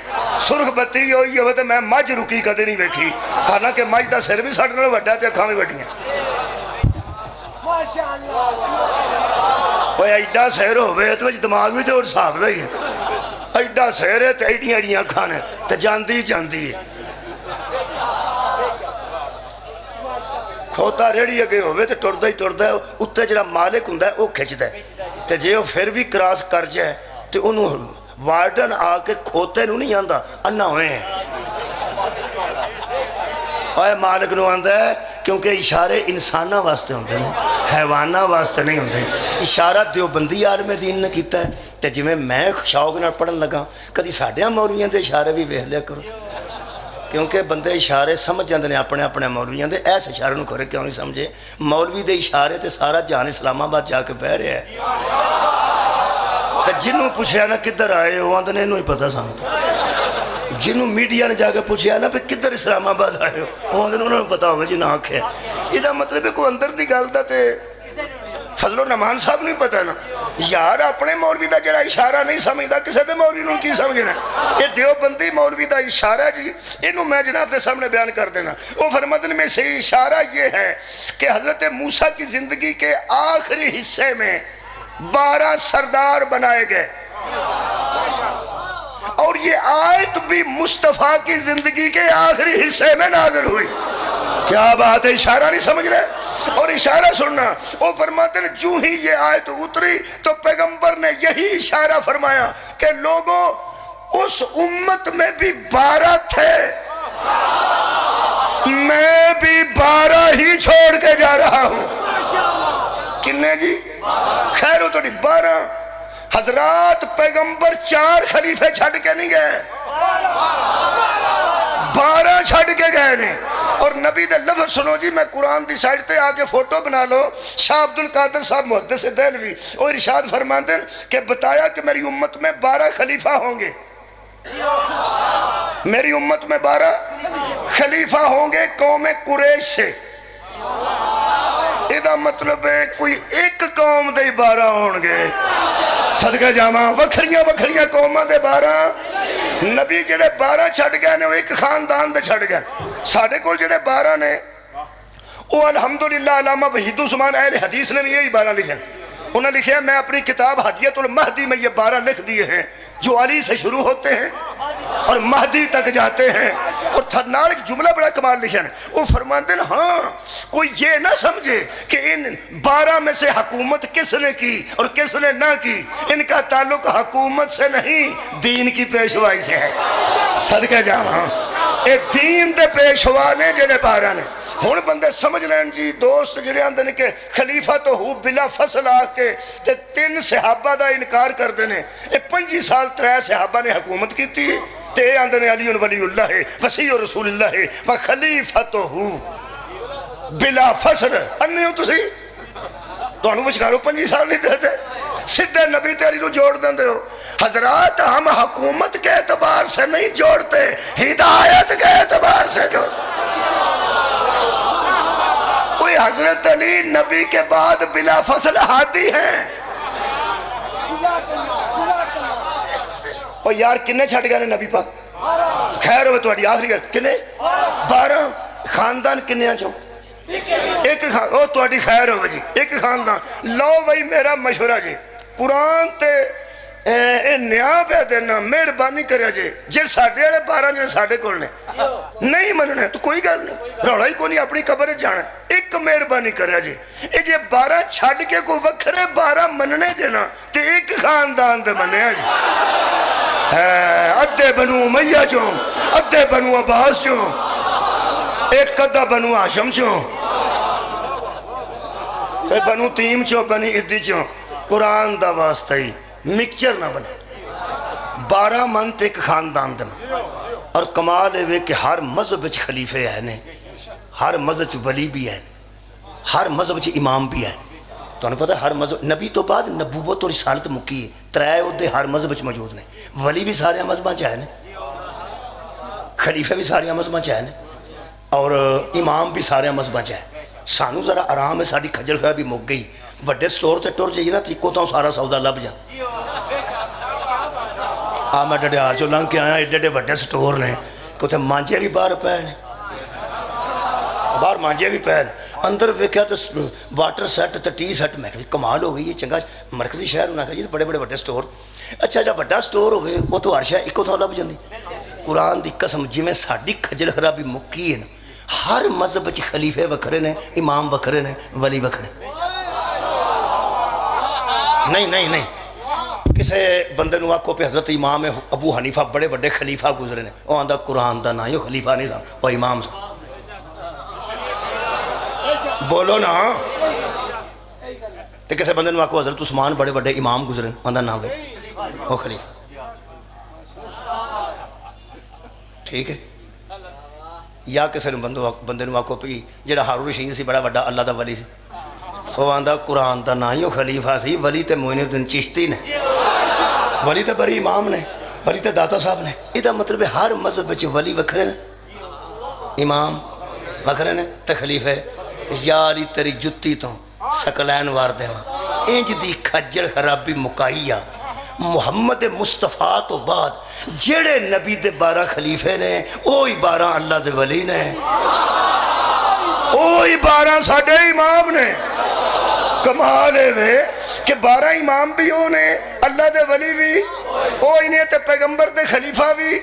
سرخ بتی ہوئی ہوئے تو میں مجھ رکی کدے نہیں ویکھی، حالانکہ مجھ دا سر بھی ساڑھے نال وڈا تے اکھاں بھی وڈیاں۔ وہ ایڈا سیر ہوئے تو دماغ بھی تو اور صاحب لئی ہے، ایڈا سیر ہے تو ایڈیاں ایڈیاں کھانے تو جاندی جاندی ہے۔ کھوتا ریڑی اگے ہوئے تو ٹردہ ہی ٹردہ ہے اتنے جڑا مالک ہندہ ہے وہ کھچدہ ہے تو جے وہ پھر بھی کراس کر جائے تو انہوں وارڈن آ کے کھوتے نو نہیں آندہ انہا ہوئے ہیں اور مالک نو آندہ ہے کیونکہ اشارے انسانہ واسطے ہوندے ہیں حیوانہ واسطے نہیں ہوندے۔ اشارہ دیوبندی عالم دین نے کیتا ہے تے جی میں شوق نہ پڑھن لگا کدی ساڑھیاں مولیاں دے اشارے بھی ویکھ لیا کرو کیونکہ بندے اشارے سمجھ جاندے نے اپنے اپنے مولویاں دے ایس اشارے نو کھرے کیوں نہیں سمجھے۔ مولوی دے اشارے تے سارا جہان اسلام آباد جا کے بہ رہا ہے تے جنوں پوچھیا نا کدھر آئے ہو آندے نے انہوں ہی پتہ سامتا، جنوں میڈیا نے جا کے پوچھیا نا پہ کدھر اسلام آباد آئے ہو آندے نے انہوں نے پتہ ہوئے جی نہ آنکھ ہے۔ یہ مطلب ہے کوئی اندر دی گالتا تے فضل و نمان صاحب نہیں پتہ نا یار اپنے مولوی دا جڑا اشارہ نہیں سمجھدا کسے دے مولوی نوں کی سمجھنا ہے۔ یہ دیوبندی مولوی دا اشارہ جی انہوں میں جناب دے سامنے بیان کر دینا۔ وہ فرمدن میں سے اشارہ یہ ہے کہ حضرت موسیٰ کی زندگی کے آخری حصے میں 12 سردار بنائے گئے اور یہ آیت بھی مصطفیٰ کی زندگی کے آخری حصے میں نازل ہوئی۔ کیا بات ہے، اشارہ نہیں سمجھ رہے اور اشارہ سننا۔ وہ فرماتے ہیں جو ہی یہ آیت اتری تو پیغمبر نے یہی اشارہ فرمایا کہ لوگوں اس امت میں بھی 12 تھے، میں بھی 12 ہی چھوڑ کے جا رہا ہوں۔ کنے جی؟ خیر ہو تو 12 حضرات پیغمبر 4 خلیفے چھڑ کے نہیں گئے، 12 چھڑ کے گئے نے۔ اور نبی دے لفظ سنو جی، میں قرآن دی سائٹ تے آگے فوٹو بنا لو، شاہ عبد القادر صاحب محدث دہلوی اور ارشاد فرماتے ہیں کہ بتایا کہ میری امت میں 12 خلیفہ ہوں گے، میری امت میں 12 خلیفہ ہوں گے قوم قریش سے۔ ادا مطلب ہے کوئی ایک قوم دے 12 ہون گے، صدقہ جاواں وکھریاں وکھریاں قوماں دے 12 نبی جڑے 12 چھڑ گئے نے وہ ایک خاندان دے چھڑ گئے۔ ساڑھے کو جڑے 12 نے وہ الحمدللہ علامہ وحید عثمان اہل حدیث نے بھی یہی 12 لکھے، انہوں نے لکھے میں اپنی کتاب ہدیت المہدی میں یہ 12 لکھ دیے ہیں جو علی سے شروع ہوتے ہیں اور مہدی تک جاتے ہیں۔ اور تھرنال ایک جملہ بڑا کمال لکھے ہیں، وہ فرماتے ہیں ہاں کوئی یہ نہ سمجھے کہ ان 12 میں سے حکومت کس نے کی اور کس نے نہ کی، ان کا تعلق حکومت سے نہیں دین کی پیشوائی سے ہے۔ صدقہ جاواں اے دین دے پیشوا نے جڑے 12 نے۔ ہون بندے سمجھ لین جی دوست جڑے آندے نے کہ خلیفہ تو ہو بلا فصل آ کے 3 صحابہ دا انکار کر دینے، 25 سال 3 صحابہ نے حکومت کی تھی، تے آندے نے علی ولی اللہ ہے وسیع رسول اللہ ہے و خلیفہ تو ہو بلا فصل انہی ہو تسی تو انہوں بچکارو 25 سال نہیں دیتے، سدھے نبی تیری نو جوڑ دیں دے ہو۔ حضرات ہم حکومت کے اعتبار سے نہیں جوڑتے، ہدایت کے اعتبار سے جوڑتے۔ کوئی حضرت علی نبی کے بعد بلا فصل ہادی ہیں۔ اور یار کنے چھٹ گئے نبی پاک؟ خیر ہوئے تو اڈی آخری گئے کنے 12 خاندان کنے آنچو ایک خاندان، او تو اڈی خیر ہوئے جی ایک خاندان۔ لو بھائی میرا مشورہ جی، قرآن تے اے نیا پہ دینا مہربانی کریا جے جے ساڑھے والے 12 جنے ساڑھے کولنے نہیں مننے تو کوئی گل نہیں، روڑا ہی کو نہیں اپنی قبر جانا، ایک مہربانی کریا جے اے جے 12 چھڑ کے کو وکھرے 12 مننے جے نا تے ایک خاندان دے مننے ہیں جی، ادھے بنو امیہ چوں، ادھے بنو عباس چوں، ایک قدہ بنو ہاشم چوں، بنو تیم چوں، بنی عدی چوں۔ قرآن دا واسطہ ہی مکچر نہ بنے، 12 منت ایک خاندان دے اور کمال ہے کہ ہر مذہب وچ خلیفے ہیں، ہر مذہب وچ ولی بھی ہے، ہر مذہب وچ امام بھی ہے۔ تو انہوں پتہ ہے ہر مذہب نبی تو بعد نبوت اور رسالت مکی ہے، 3 عہدے ہر مذہب وچ موجود نے، ولی بھی سارے مذہباں چ ہیں، خلیفے بھی سارے مذہباں چ ہیں اور امام بھی سارے مذہباں چ ہیں۔ سانو ذرا آرام ہے، ساری کھجل خرابی مک گئی، بڑے سٹور تے ٹر جائیے نا تیکو تو سارا سودا لب جا۔ میں ڈڈیار چو لنگ کے آیا، ایڈے بڑے سٹور نے کہ مانجے بھی باہر پہ ہیں، باہر مانجے بھی پہ ہیں، اندر ویکھیا تو واٹر سیٹ تے ٹی سیٹ، میں کمال ہو گئی، یہ چنگا مرکزی شہر ہونا کہ بڑے بڑے سٹور۔ اچھا جب بڑا سٹور ہوئے وہ تو ہر شے ایکو تو لب جاندی۔ قرآن دی قسم جی میں ساڈی کھجل خرابی مکی ہے نا، ہر مذہب وچ خلیفے وکھرے نے، امام وکھرے نے، ولی وکھرے۔ نہیں کسے بندے نو آکھو پہ حضرت امام ابو حنیفہ بڑے بڑے خلیفہ گزرے نے، وہ آندہ قرآن دا نا، یہ خلیفہ نہیں سا، وہ امام سا۔ بولو نا۔ تو کسے بندے نو آکھو حضرت عثمان بڑے بڑے امام گزرے، آندہ نا ہوئے، وہ خلیفہ۔ ٹھیک ہے؟ یا کسے بندے نو آکھو پہ جڑا ہارون رشید سی بڑا بڑا اللہ دا ولی سی، وہ آندہ قرآن دا نا ہی وہ خلیفہ سی، ولی تے معین الدین چشتی نے، ولی تے بڑی امام نے، ولی تے داتا صاحب نے۔ یہ مطلب ہے ہر مذہب وچ ولی وکھرے نے، امام وکھرے نے تے خلیفے۔ یاری تیری جتی تو سکلین وار دیواں، انج دی کھجل خرابی مکائی آ۔ محمد مصطفیٰ تو بعد جڑے نبی دے 12 خلیفے نے، اوہی 12 اللہ دے ولی نے، اوہی 12 ساڈے امام نے۔ کمال ہے کہ 12 امام بھی ہونے، اللہ دے ولی بھی اوہی نے، تے پیغمبر دے خلیفہ بھی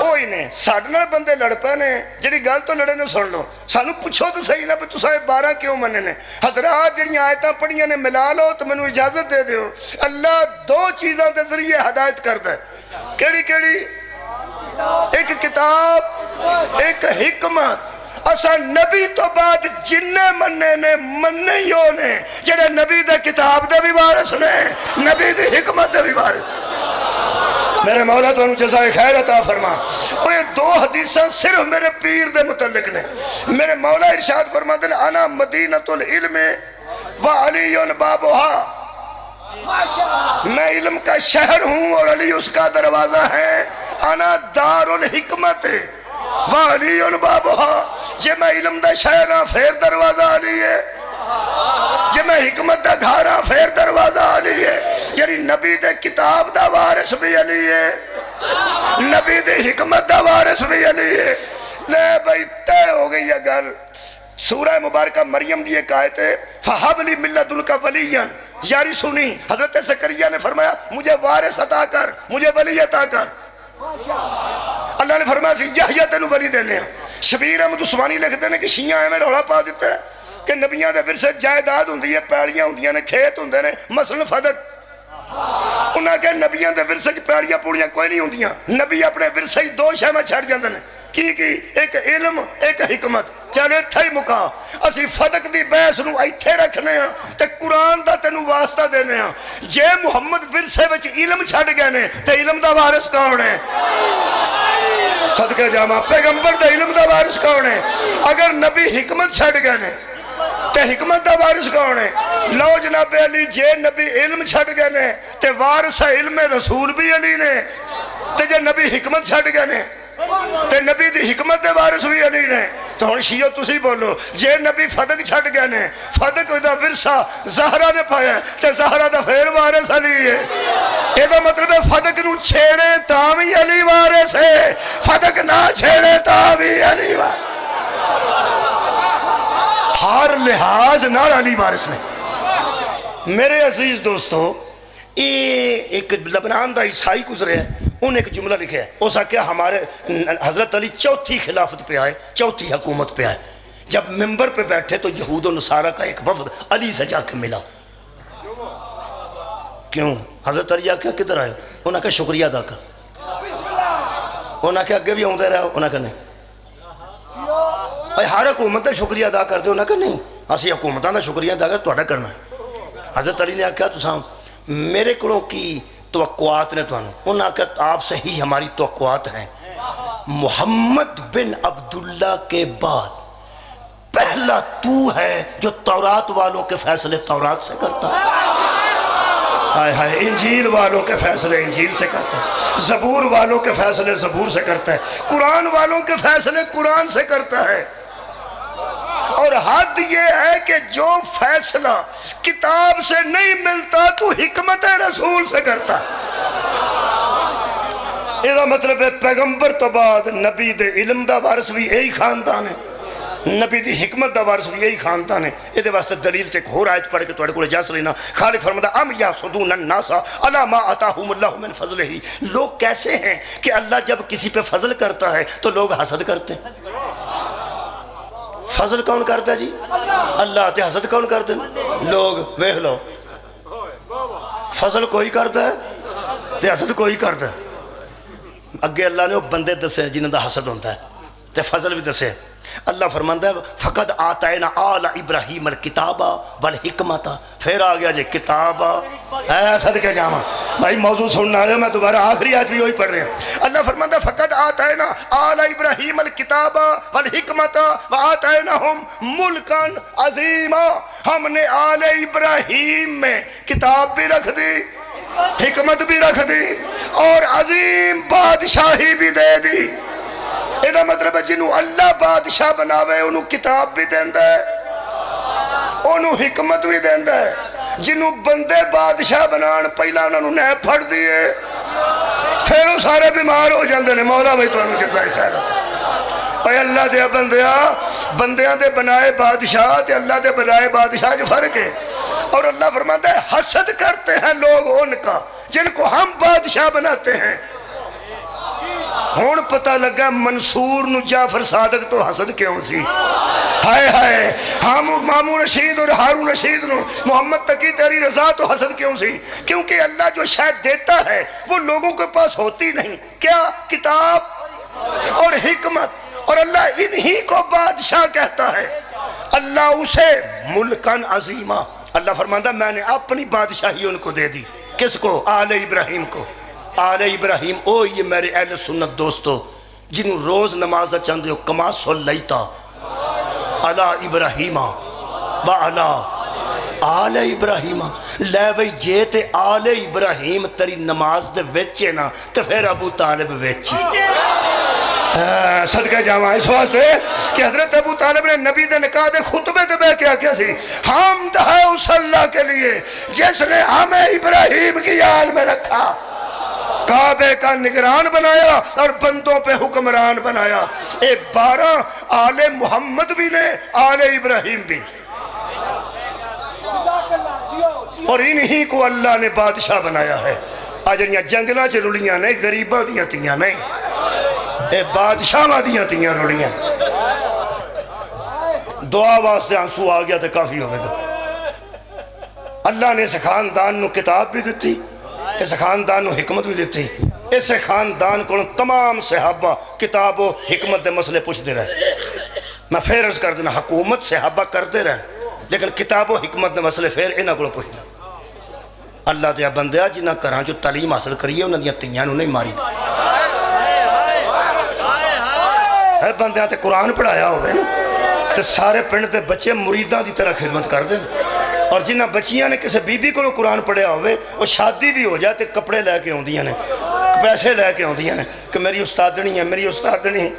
اوہی نے۔ ساڈے نال بندے لڑ پے نے، جڑی گل تو لڑے نے سن لو، سانو پوچھو تو صحیح نہ تساں 12 کیوں مننے نے؟ حضرات جڑیاں آیتاں پڑھیاں نے ملا لو تو مینوں اجازت دے دیو۔ اللہ 2 چیزاں دے ذریعے ہدایت کردا ہے کیڑی کیڑی؟ ایک کتاب، ایک حکمت۔ اسا نبی تو بعد جننے مننے نے مننے ہی نے جڑے نبی دے کتاب دے بھی وارث نے، نبی دی حکمت دے بھی وارث۔ میرے مولا تو انہوں جزائے خیر عطا فرما۔ وہ یہ دو حدیثاں صرف میرے پیر دے متعلق نے۔ میرے مولا ارشاد فرما دے انا مدینۃ العلم وعلی بابھا، میں علم کا شہر ہوں اور علی اس کا دروازہ ہے۔ انا دار الحکمت وعلی بابھا، جے میں علم دا شہر ہاں پھر دروازہ علی ہے، جے میں حکمت دا گھر ہاں پھر دروازہ علی ہے۔ یعنی نبی دے کتاب دا وارث بھی علی ہے، نبی دے حکمت دا وارث بھی علی ہے۔ لے بھئی طے ہو گئی یہ گل۔ سورہ مبارکہ مریم دی ایک آیت ہے فَحَبْ لِي مِن لَدُنْكَ وَلِيًّا، یاری سنی حضرت زکریا نے فرمایا مجھے وارث عطا کر، مجھے ولی عطا کر۔ اللہ نے فرمایا سی یحییٰ تینوں ولی دینے ہیں۔ شبیر احمد عثمانی لکھتے ہیں کہ شیعہ میں رولا پا دیتا ہے کہ نبیاں دے ورثے جائیداد ہوندی ہے، پیڑیاں ہوندیاں نے، کھیت ہوندے نے، مثلا فدق۔ انہاں کہ نبیاں دے ورثے پیڑیاں پوڑیاں کوئی نہیں ہوندیاں، نبی اپنے ورثے دو شے میں چھڑ جاندے نے، کی ایک علم ایک حکمت۔ چلے اتھے ہی مکا، اسی فدق دی بحث نو ایتھے رکھنے ہیں تے قرآن دا تینوں واسطہ دینے ہیں۔ جے محمد ورثے وچ علم چھڑ گئے نے تے علم دا وارث کون ہے؟ صدقے جامع پیغمبر دا علم دا وارث کون ہے؟ اگر نبی حکمت چھڑ گئے نے تے حکمت دا وارث کون ہے؟ لو جناب علی جے نبی علم چھڑ گئے نے تے وارث علم رسول بھی علی نے، تے جے نبی حکمت چھڑ گئے نے تے نبی دی حکمت دے وارث بھی علی نے۔ تو ہن شیعہ تسی بولو جے نبی فدق چھڑ گئے نے، فدق دا ورثہ زہرہ نے پایا تے زہرہ دا پھر وارث علی ہے۔ یہ دا مطلب ہے فدق نو چھیڑے تاں بھی علی وارث ہے، فدق نہ چھیڑے تاں بھی علی وارث، ہر لحاظ نال علی وارث نے۔ میرے عزیز دوستو، ایک لبنان دا عیسائی گزرے ہیں، انہوں نے ایک جملہ لکھا ہے، اس نے کہا ہمارے حضرت علی چوتھی خلافت پہ آئے، چوتھی حکومت پہ آئے۔ جب ممبر پہ بیٹھے تو یہود و نصارہ کا ایک وفد علی سے جا کے ملا۔ کیوں؟ حضرت علی کیا کدھر آئے؟ انہوں نے کہا شکریہ ادا کر۔ انہوں نے کہا اگے بھی آؤں دے رہا، انہوں نے کہا نہیں ہر حکومت کا شکریہ ادا کر دے، انہوں نے کہا نہیں اسی حکومتوں کا شکریہ ادا کر تہاڈا کرنا ہے۔ حضرت علی نے کہا تساں میرے کولوں کی توقعات نے، انہوں نے کہا آپ سے ہی ہماری توقعات ہیں۔ محمد بن عبداللہ کے بعد پہلا تو ہے جو تورات والوں کے فیصلے تورات سے کرتا ہے، انجیل والوں کے فیصلے انجیل سے کرتا ہے، زبور والوں کے فیصلے زبور سے کرتا ہے، قرآن والوں کے فیصلے قرآن سے کرتا ہے۔ اور حد یہ ہے کہ جو فیصلہ کتاب سے نہیں ملتا تو حکمت رسول سے کرتا۔ یہ مطلب ہے پیغمبر تو بعد نبی دے علم دا وارث بھی یہی خاندان ہے، نبی دی حکمت دا وارث بھی یہی خاندان ہے۔ یہ واسطے دلیل تے ایک اور آیت پڑھ کے تواڈے کول اجازت لینا۔ خالق فرماتا ام یحسدون الناس علی ما آتاہم اللہ من فضلہ، لوگ کیسے ہیں کہ اللہ جب کسی پہ فضل کرتا ہے تو لوگ حسد کرتے ہیں۔ فضل کون کرتا ہے جی؟ اللہ۔ تے حسد کون کرتے ہیں؟ لوگ۔ ویکھ لو، فضل کوئی کرتا ہے تے حسد کوئی کرتا ہے۔ اگے اللہ نے وہ بندے دسے جنہاں دا حسد ہوتا ہے تے فضل بھی دسے۔ اللہ فرماندا ہے فقد آتینا آل ابراہیم الکتاب والحکمت، پھر آ گیا جی کتاب ہے صدقے جاواں بھائی موضوع سننا ہے، میں دوبارہ آخری آیت بھی وہی پڑھ رہا ہوں۔ اللہ فرماندا ہے فقد آتینا آل ابراہیم الکتاب والحکمت وآتیناہم ملکا عظیما، ہم نے آل ابراہیم میں کتاب بھی رکھ دی، حکمت بھی رکھ دی اور عظیم بادشاہی بھی دے دی۔ یہ مطلب ہے جنہوں اللہ بادشاہ بناوے انہوں کتاب بھی دیندہ ہے، انہوں حکمت بھی دیندہ ہے۔ جنہوں بندے بادشاہ بنان پہلا انہوں نے پھڑ دیئے پھر وہ سارے بیمار ہو جاندے نے۔ مولا بھائی تو انہوں جزائے خیر ہوتا اے اللہ دے بندیاں دے بنائے بادشاہ تے اللہ دے بنائے بادشاہ جو فرق ہے۔ اور اللہ فرماتا ہے حسد کرتے ہیں لوگ ان کا جن کو ہم بادشاہ بناتے ہیں۔ ہون پتہ لگا منصور نو جعفر صادق تو حسد کیوں سی. ہائے ہائے ہاں مامو رشید اور ہارون رشید نو محمد تقی تیری رضا تو حسد کیوں سی؟ کیونکہ اللہ جو شاید دیتا ہے وہ لوگوں کے پاس ہوتی نہیں. کیا؟ کتاب اور حکمت. اور اللہ انہی کو بادشاہ کہتا ہے. اللہ اسے ملکن عظیمہ، اللہ فرماتا میں نے اپنی بادشاہی ان کو دے دی. کس کو؟ آل ابراہیم کو. آل ابراہیم او یہ میرے اہل سنت دوستو جنہوں روز نمازہ چاندے ہو کما صلیتا علی ابراہیم و علی آل ابراہیم. لے وی جے تے آل ابراہیم تری نماز دے ویچے نا تو پھر ابو طالب ویچی. صدقہ جاواں اس واسطے کہ حضرت ابو طالب نے نبی دے نکاح دے خطبے دے بے کیا سی؟ حمد ہے اس اللہ کے لیے جس نے ہمیں ابراہیم کی آل میں رکھا، کعبے کا نگران بنایا اور بندوں پہ حکمران بنایا. 12 آل محمد بھی نے، آل ابراہیم بھی، اور انہی کو اللہ نے بادشاہ بنایا ہے. آجڑیاں جنگلہ چ رلیاں نہیں، غریبہ دیاں تیاں نہیں، اے بادشاہ دیاں تیاں رلیاں. دعا واسطے آنسو آ گیا تو کافی ہوئے گا. اللہ نے اس خاندان نو کتاب بھی دیتی، اس خاندان نو حکمت بھی دیتی. اس خاندان کو تمام صحابہ کتاب و حکمت دے مسئلے پوچھ دے رہے. میں پھر عرض کر دینا حکومت صحابہ کر دے رہے لیکن کتاب و حکمت دے مسئلے پھر انہاں کو پوچھ دے. اللہ دیا بندیا جنہاں کراں جو تعلیم حاصل کریے انہاں دیا تیاں نو نہیں ماری. ہر بندیاں تے قرآن پڑھایا ہوئے نا تے سارے پنڈ تے بچے مریداں دی طرح خدمت کر دیں. اور جنہ بچیاں نے کسی بی بی کو قرآن پڑھیا ہوئے وہ شادی بھی ہو جائے تے کپڑے لے کے ہوندیاں نے، پیسے لے کے ہوندیاں نے کہ میری استادنی ہے، میری استادنی ہے.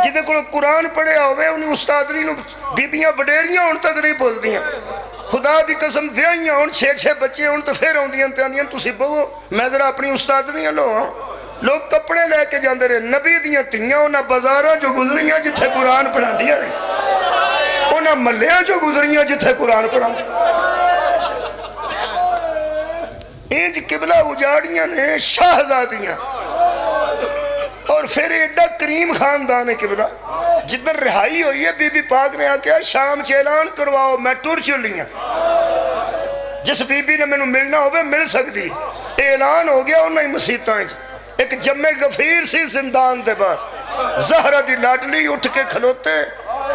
جدے کو قرآن پڑھیا ہوئے انہیں استادنی نو بیبیاں وڈیریاں ان تک نہیں بول دیاں. خدا دی قسم ویائیاں ان 6 بچے ان تو پھر ہوندیاں تیاندیاں تُسی بہو میں ذرا اپنی استادنیاں لو. لوگ کپڑے لے کے جاندے رہے. نبی دیاں تیاں انہاں بازاراں جو گزریاں جتھے قرآن پڑھا دیا رہے، انہاں ملیاں جو گزریاں جتھے قرآن پڑھا دیا. انج قبلہ اجاڑیاں نے شاہزادیاں. اور پھر ایڈا کریم خاندان ہے قبلہ. جدن رہائی ہوئی ہے بی بی پاک نے آکیا شام چیلان کرواؤ میں ٹور چلیاں. جس بی بی نے میں نے ملنا ہوئے مل سکتی. اعلان ہو گیا انہیں مسیطاں. ایک جمع غفیر سی زندان دے بعد زہرہ دی لاڈلی اٹھ کے کھلوتے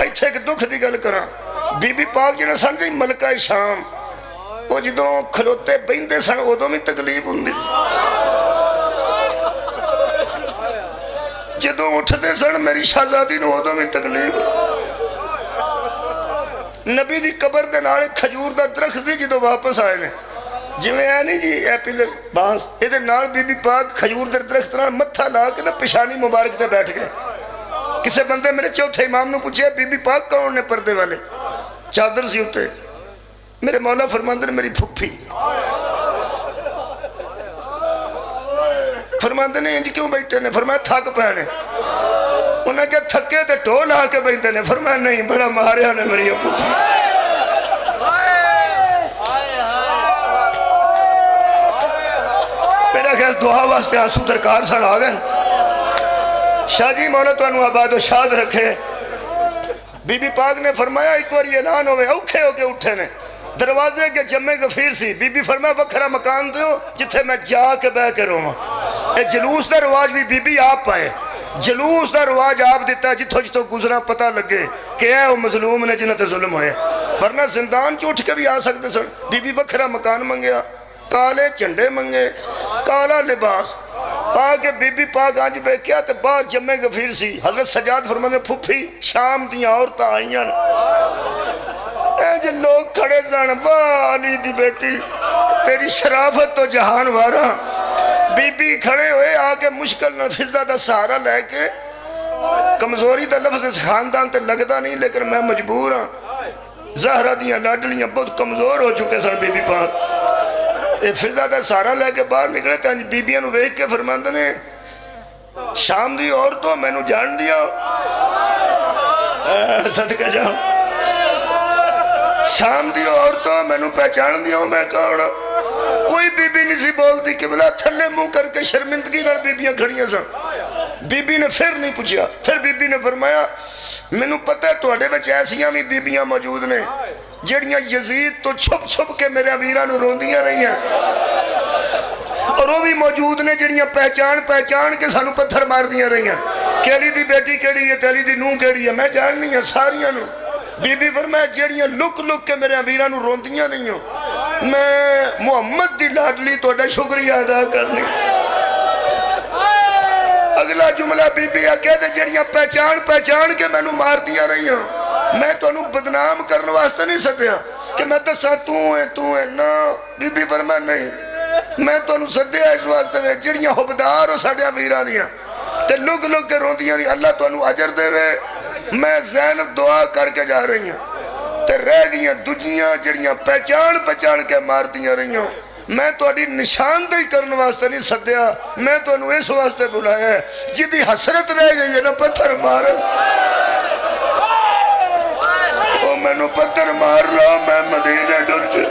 ایتھے ایک دکھ دی گل کراں. بی بی پاک جنہیں سن دی ملکہ شام وہ جدوں کھلوتے بیندے سن ادوں میں تکلیف ہوندی، جدوں اٹھتے سن میری شہزادی نو ادوں میں تکلیف. نبی دی قبر دے نال کھجور دا درخت دی جدوں واپس آئے نے جی میں نہیں جی اے پلر بانس یہ نال بی بی پاک کھجور در درخت نال متھا لا کے نا پشانی مبارک تے بیٹھ گئے. کسے بندے میرے چوتھے امام نے پوچھے بی بی پاک کون نے پردے والے؟ چادر سی ہوتے. میرے مولا فرماندے نے میری پھپھی. فرماندے نے انج کیوں بیٹھے نے؟ فرمایا تھک پے نے. انہیں کہا تھکے تے ٹول آ کے بیٹھے نے. فرمایا نہیں بڑا ماریا نے میری پھپھی. میرا خیال دعا واسطے آنسو درکار سن آ گئے. شاہ جی مولا تو انہوں آباد و شاد رکھے. بی بی پاک نے فرمایا ایک بار اعلان ہوئے اوکھے ہو کے اٹھے نے. دروازے کے جمع غفیر سی. بی بی فرمایا وکھرا مکان دیو جتھے میں جا کے بہ کے رہواں. اے جلوس دا رواج بھی بی آپ پائے. جلوس دا رواج آپ دیتا جتھوں جتھوں گزرا پتہ لگے کہ اے وہ مظلوم نے جنہ تے ظلم ہوئے. ورنہ زندان چ اٹھ کے بھی آ سکتے سن. بی بی وکھرا مکان منگیا، کالے چنڈے منگے، کالا لباس پا کے بی بی پاک آج بے کیا تے باہر جمع غفیر سی. حضرت سجاد فرمانے پھپھی شام دیاں عورتاں آئیاں اے جو لوگ کھڑے سن واہ علی دی بیٹی تیری شرافت تو جہان وارا. بی بی کھڑے ہوئے آگے مشکل نفذہ دا سہارا لے کے. کمزوری دا لفظ اس خاندان تے لگدا نہیں لیکن میں مجبور ہاں. زہرہ دیاں لاڈلیاں بہت کمزور ہو چکے سن. بی بی پاک فضا دا سارا لے کے باہر نکلے تھے. بیبیاں نو ویکھ کے فرماندے نے شام دی عورتوں میں نو جان دیا. صدقہ جاؤ شام دی عورتوں میں نو پہچان دیا میں کون. کوئی بی بی نہیں سی بولتی کہ بلا تھلے منہ کر کے شرمندگی نال بیبیاں کھڑیاں سن۔ بی بی نے پھر نہیں پوچھا، پھر بی بی نے فرمایا مینوں پتہ ہے تواڈے وچ ایسیاں بھی بیبیاں موجود نے جڑیاں یزید تو چھپ چھپ کے میرے ویراں نوں روندیاں رہیاں، اور وہ بھی موجود نے جڑیاں پہچان کے سانوں پتھر مار دیاں رہیاں کہ علی دی بیٹی کیڑی ہے تے علی دی نوح کیڑی ہے، میں جاننی ہاں ساریاں نوں۔ بی بی فرمایا جڑیاں لک لک کے میرے ویراں نوں روندیاں نہیں ہو، میں محمد دی لاڈلی تہاڈا شکریہ ادا کرنی۔ اگلا جملہ بی بی کہتے جڑیاں پہچان کے مینوں مار دیاں رہی ہوں، میں تانوں بدنام کرنے واسطے نہیں سدیا کہ میں دساں تو ہے نا۔ بی بی فرمایا نہیں، میں تانوں سدیا اس واسطے وے جڑیاں حبدار ہو ساڈے ویراں دیاں تے لگ لگ کے روندیاں نہیں، اللہ تانوں اجر دے وے۔ میں زینب دعا کر کے جا رہی ہوں تے رہ گئیاں دوجیاں جڑیاں پہچان کے مار دیاں رہی ہوں، میں تہاڈی نشاندہی کرنے واسطے نہیں سدیا، میں تانوں اس واسطے بلایا ہے جدی حسرت رہ گئی ہے نا پتھر مار، او مینوں پتھر مار لو میں مدینے ڈر کے۔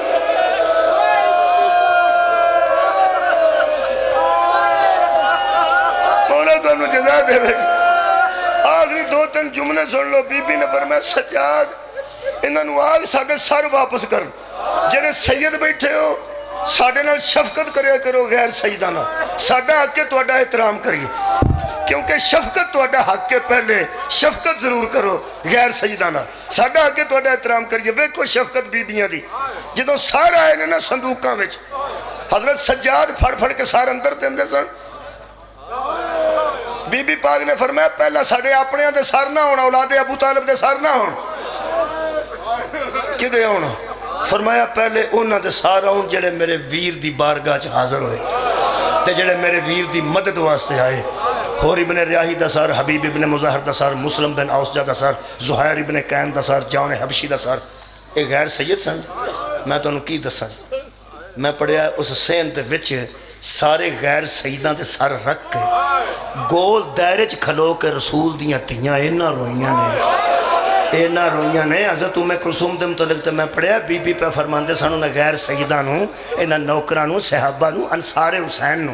مولا تانوں جزا دے وے۔ آخری دو تین جملے سن لو۔ بی بی نے فرمایا سجاد انہاں نوں آگ ساڈے سر واپس کر، جڑے سید بیٹھے ہو ساڈے نال شفقت کریا کرو غیر سیدہ نال، ساڈا حق ہے تہاڈا احترام کریے، کیونکہ شفقت تہاڈا حق ہے، پہلے شفقت ضرور کرو غیر سیدہ نال، ساڈا حق ہے تہاڈا احترام کریے۔ ویکھو شفقت بیبیاں دی، جدوں سار آئے نے نا صندوقاں وچ، حضرت سجاد پھڑ کے سار اندر دیندے سن۔ بی بی پاک نے فرمایا پہلا ساڑھے اپنے دے سر نہ ہونا، اولاد ابو طالب دے سر نہ ہونا، کدے ہونا؟ فرمایا پہلے انہاں دے سار ہون جڑے میرے ویر دی بارگاہ چ حاضر ہوئے تے جڑے میرے ویر دی مدد واسطے آئے۔ حور ابن ریاحی دا سر، حبیب ابن مظاہر دا سر، مسلم بن اوسجہ دا سر، زہیر ابن قین دا سر، جان حبشی دا سر، ایک غیر سید سن۔ میں تو انہوں کی دسا جی، میں پڑھیا اس سین دے وچ سارے غیر سیداں دے سر رکھ کے گول دائرے چ کھلو کے رسول دیاں تیاں اینا روئیاں نے۔ حضرت ام کلثوم دے متعلق تے میں پڑھیا بی بی پہ فرماندے سن انہاں غیر سیداں نو، انہاں نوکراں نو، صحابہ نو، انصار حسین نو،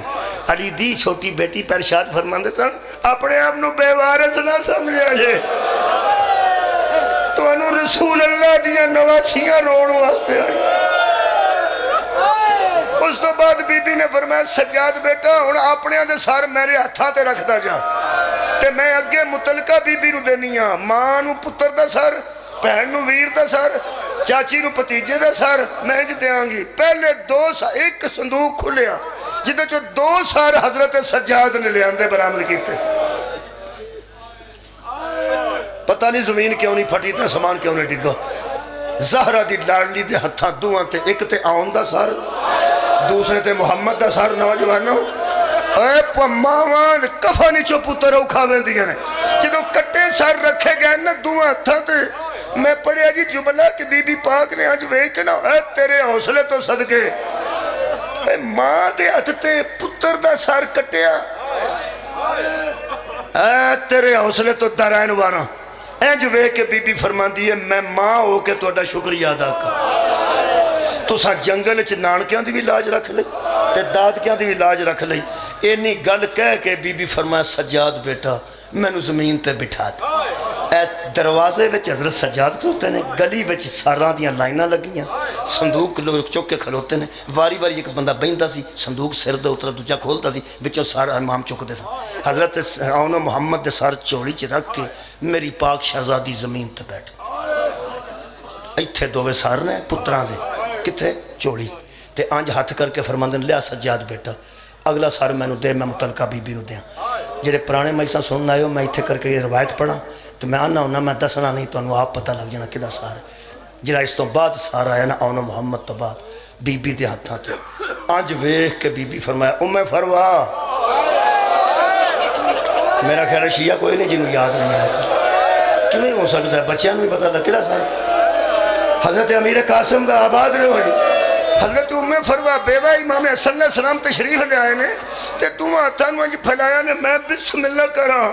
علی دی چھوٹی بیٹی پہ ارشاد فرماندے سن اپنے آپ نو بے وارث نہ سمجھا جے، تو انہوں رسول اللہ دیاں نواسیاں رون واسطے آئی۔ اس تو بعد بی بی نے فرمایا سجاد بیٹا ہن اپنے دے سار میرے ہتھاں تے رکھدا جا تے میں اگے متعلقہ بی بی نو دینی ہاں، ماں نو پتر دا سر، بہن نو ویر دا سر، چاچی نو پتیجے دا سر، میں انج دیاں گی۔ پہلے ایک صندوق کھلیا جدے جو 2 سار حضرت سجاد نے لے آندے برآمد کیتے۔ پتہ نہیں زمین کیوں نہیں پھٹی تے سامان کیوں نہیں ڈگا۔ زہرہ دی لاڈلی دے ہتھاں دوہاں تے ایک تے آن دا سر، دوسرے تے محمد دا سر۔ نوجوانوں اے ماواں کفا نیچو پتر اکھاویں دیاں نے، جدو کٹے سر رکھے گئے نا دوہاں ہتھاں تے، میں پڑھیا جی جملہ کہ بی بی پاک نے آج ویکھ نا اے تیرے حوصلے تو صدقے، اے ماں دے ہتھ تے پتر دا سر کٹیا، اے تیرے حوصلے تو درائن وارا۔ اینج ویکھ کے بی بی فرماندی ہے میں ماں ہو کے تہاڈا شکریہ ادا کر۔ تو سا جنگل چ نانکیاں دی بھی لاج رکھ لئی تے دادکیاں دی بھی لاج رکھ لئی۔ اینی گل کہہ کے بی بی فرمایا سجاد بیٹا مینوں زمین تے بٹھا دے۔ اے دروازے وچ حضرت سجاد کھلوتے نے، گلی وچ ساراں دیاں لائناں لگیاں، صندوق لوگ چک کے کھلوتے نے، واری واری ایک بندہ بہندا سی، صندوق سر دے اترا دوجا کھولتا سی، وچوں سارا امام چکدے سن۔ حضرت اونو محمد دے سر چوڑی چ رکھ کے میری پاک شہزادی زمین تے بیٹھ، ایتھے دوویں سار نے پتراں دے، کتھے چوڑی تے آنج ہاتھ کر کے فرماندے لیا سجاد بیٹا اگلا سار میں نو دے، میں متعلقہ بی بی نو دیاں۔ جڑے پرانے مجلساں سننا آئے ہو میں ایتھے کر کے یہ روایت پڑھا تو میں آنا ہونا میں دسنا نہیں تو انہوں آپ پتہ لگ جانا کدھا سار ہے۔ جڑا اس تو بعد سار آیا نا اونو محمد تو بعد بی بی دے ہاتھاں تے آنج ویکھ کے بی بی فرمایا ام فروا، میرا خیال ہے شیعہ کوئی نہیں جنہوں یاد نہیں آیا، کیوں نہیں ہو سکتا ہے بچیاں نہیں پتہ لگ کدھا سار۔ حضرت امیر قاسم دا آباد رہے ہوئی، حضرت ام فروا بیوہ امام حسن علیہ السلام تشریف لے آئے نے تے تو ہاتھاں نو انج پھیلایا نے میں بسم اللہ کراں،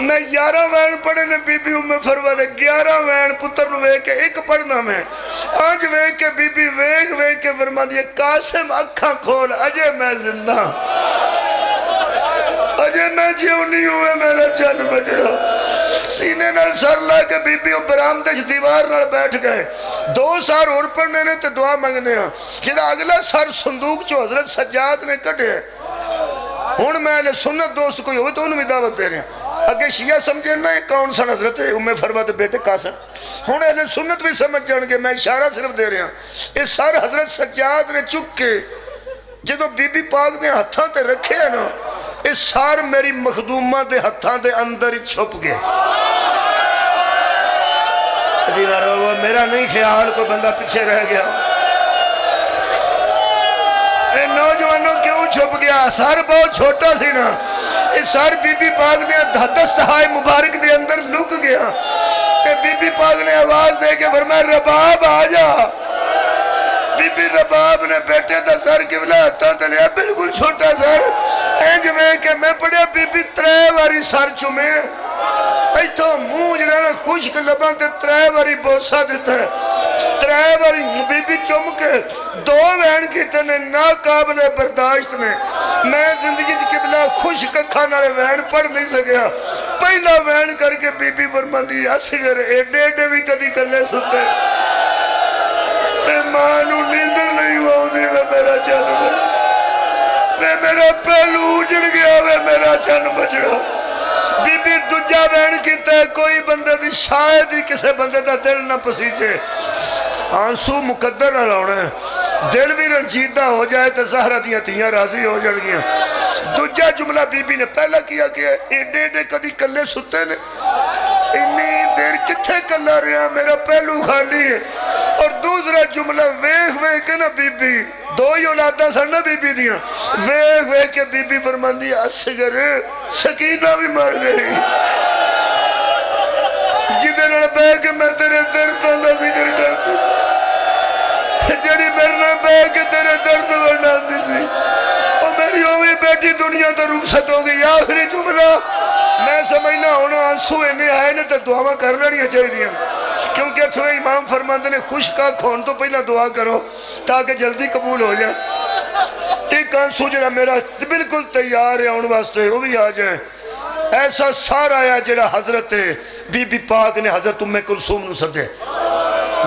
میں 11 وین پڑھے نے بی بی ام فروا دے 11 وین پتر نو ویکھ کے ایک پڑھنا میں آج ویکھ کے بی بی ویکھ کے فرما دی قاسم اکھاں کھول اجے میں زندہ اجے میں جیوں نہیں ہوئے میرا جن بچڑا سینے نال سر لا کے بی بی برآمدے چ دیوار نال بیٹھ گئے 2 سار اور پڑھنے نے تے دعا منگنے ہاں جڑا اگلا سر صندوق چ حضرت سجاد نے کڈے ہن میں اہل سنت دوست کوئی ہوئے تو انہوں بھی دعوت دے رہے ہیں اگے شیعہ سمجھے نا کون سن حضرت ام فروا دے بیٹے قاسم ہن اہل سنت بھی سمجھ جان گے میں اشارہ صرف دے رہا ہوں اس سر حضرت سجاد نے چک کے جدو بی بی پاک نے ہتھاں تے رکھے ہیں نا اس سار میری مخدومہ دے ہتھاں دے اندر ہی چھپ گئے میرا نہیں خیال کوئی بندہ پیچھے رہ گیا اے نوجوانوں کیوں چھپ گیا سر بہت چھوٹا سی نا اس سر بی بی پاک نے دستہائے مبارک دے اندر لک گیا تے بی بی پاک نے آواز دے کے فرمایا رباب آ جا بی بی رباب نے بیٹے دا سر قبلہ ہتھاں تے لیا بالکل چھوٹا سر اینج میں کہ میں پڑھیا بی بی 3 واری سر چومے ایتھوں منہ جڑا نا خشک لباں تے 3 واری بوسا دیتا ہے 3 واری بی بی چوم کے 2 وین کیتے نے ناقابل برداشت نے میں زندگی جی قبلہ خشک اکھاں نالے وین پڑھ نہیں سکیا پہلا وین کر کے بی بی فرماندی اصغر ایڈے ایڈے بھی کدی کلے ستے مانو نیندر نہیں ہوا دی وے میرا چن وے میرا پہلو اجڑ گیا وے میرا چن بچڑا بی بی دجا وین کیتا ہے کوئی بندے دی شاید ہی کسے بندے دا دل نہ پسیجے آنسو مقدر نہ لاؤنا ہے دل بھی رنجیدہ ہو جائے تو زہرہ دیاں تیاں راضی ہو جڑ گیاں دجا جملہ بی بی نے پہلا کیا کہ ایڈے ایڈے کدی کلے ستے نے انی دیر کتھے کلا رہا میرا پہلو خالی ہے اور دوسرا جملہ ویخ ویخ کے نا بی بی 2 ہی اولادہ سن نا بی بی دیاں ویخ ویخ کے بی بی فرماندی اصغر سکینہ بھی مر گئی جدے نال بے کے میں تیرے دردوں دا ذکر کرتی جڑی میرے نال بے کے تیرے درد ورنہ دی سی اور میری ہوئی بیٹی دنیا تو رخصت ہو گئی آخری جملہ میں سمجھنا ہونا آنسو انہیں آئے نے تو دعاواں کر لڑیاں چاہی دیاں کیونکہ تھوڑے امام فرماندے نے خوش کا کھون تو پہلا دعا کرو تاکہ جلدی قبول ہو جائے ایک آنسو جڑا میرا بالکل تیار ہے ان واسطے وہ بھی آ جائیں ایسا سارا آیا جڑا حضرت بی بی پاک نے حضرت ام کلثوم نو سدے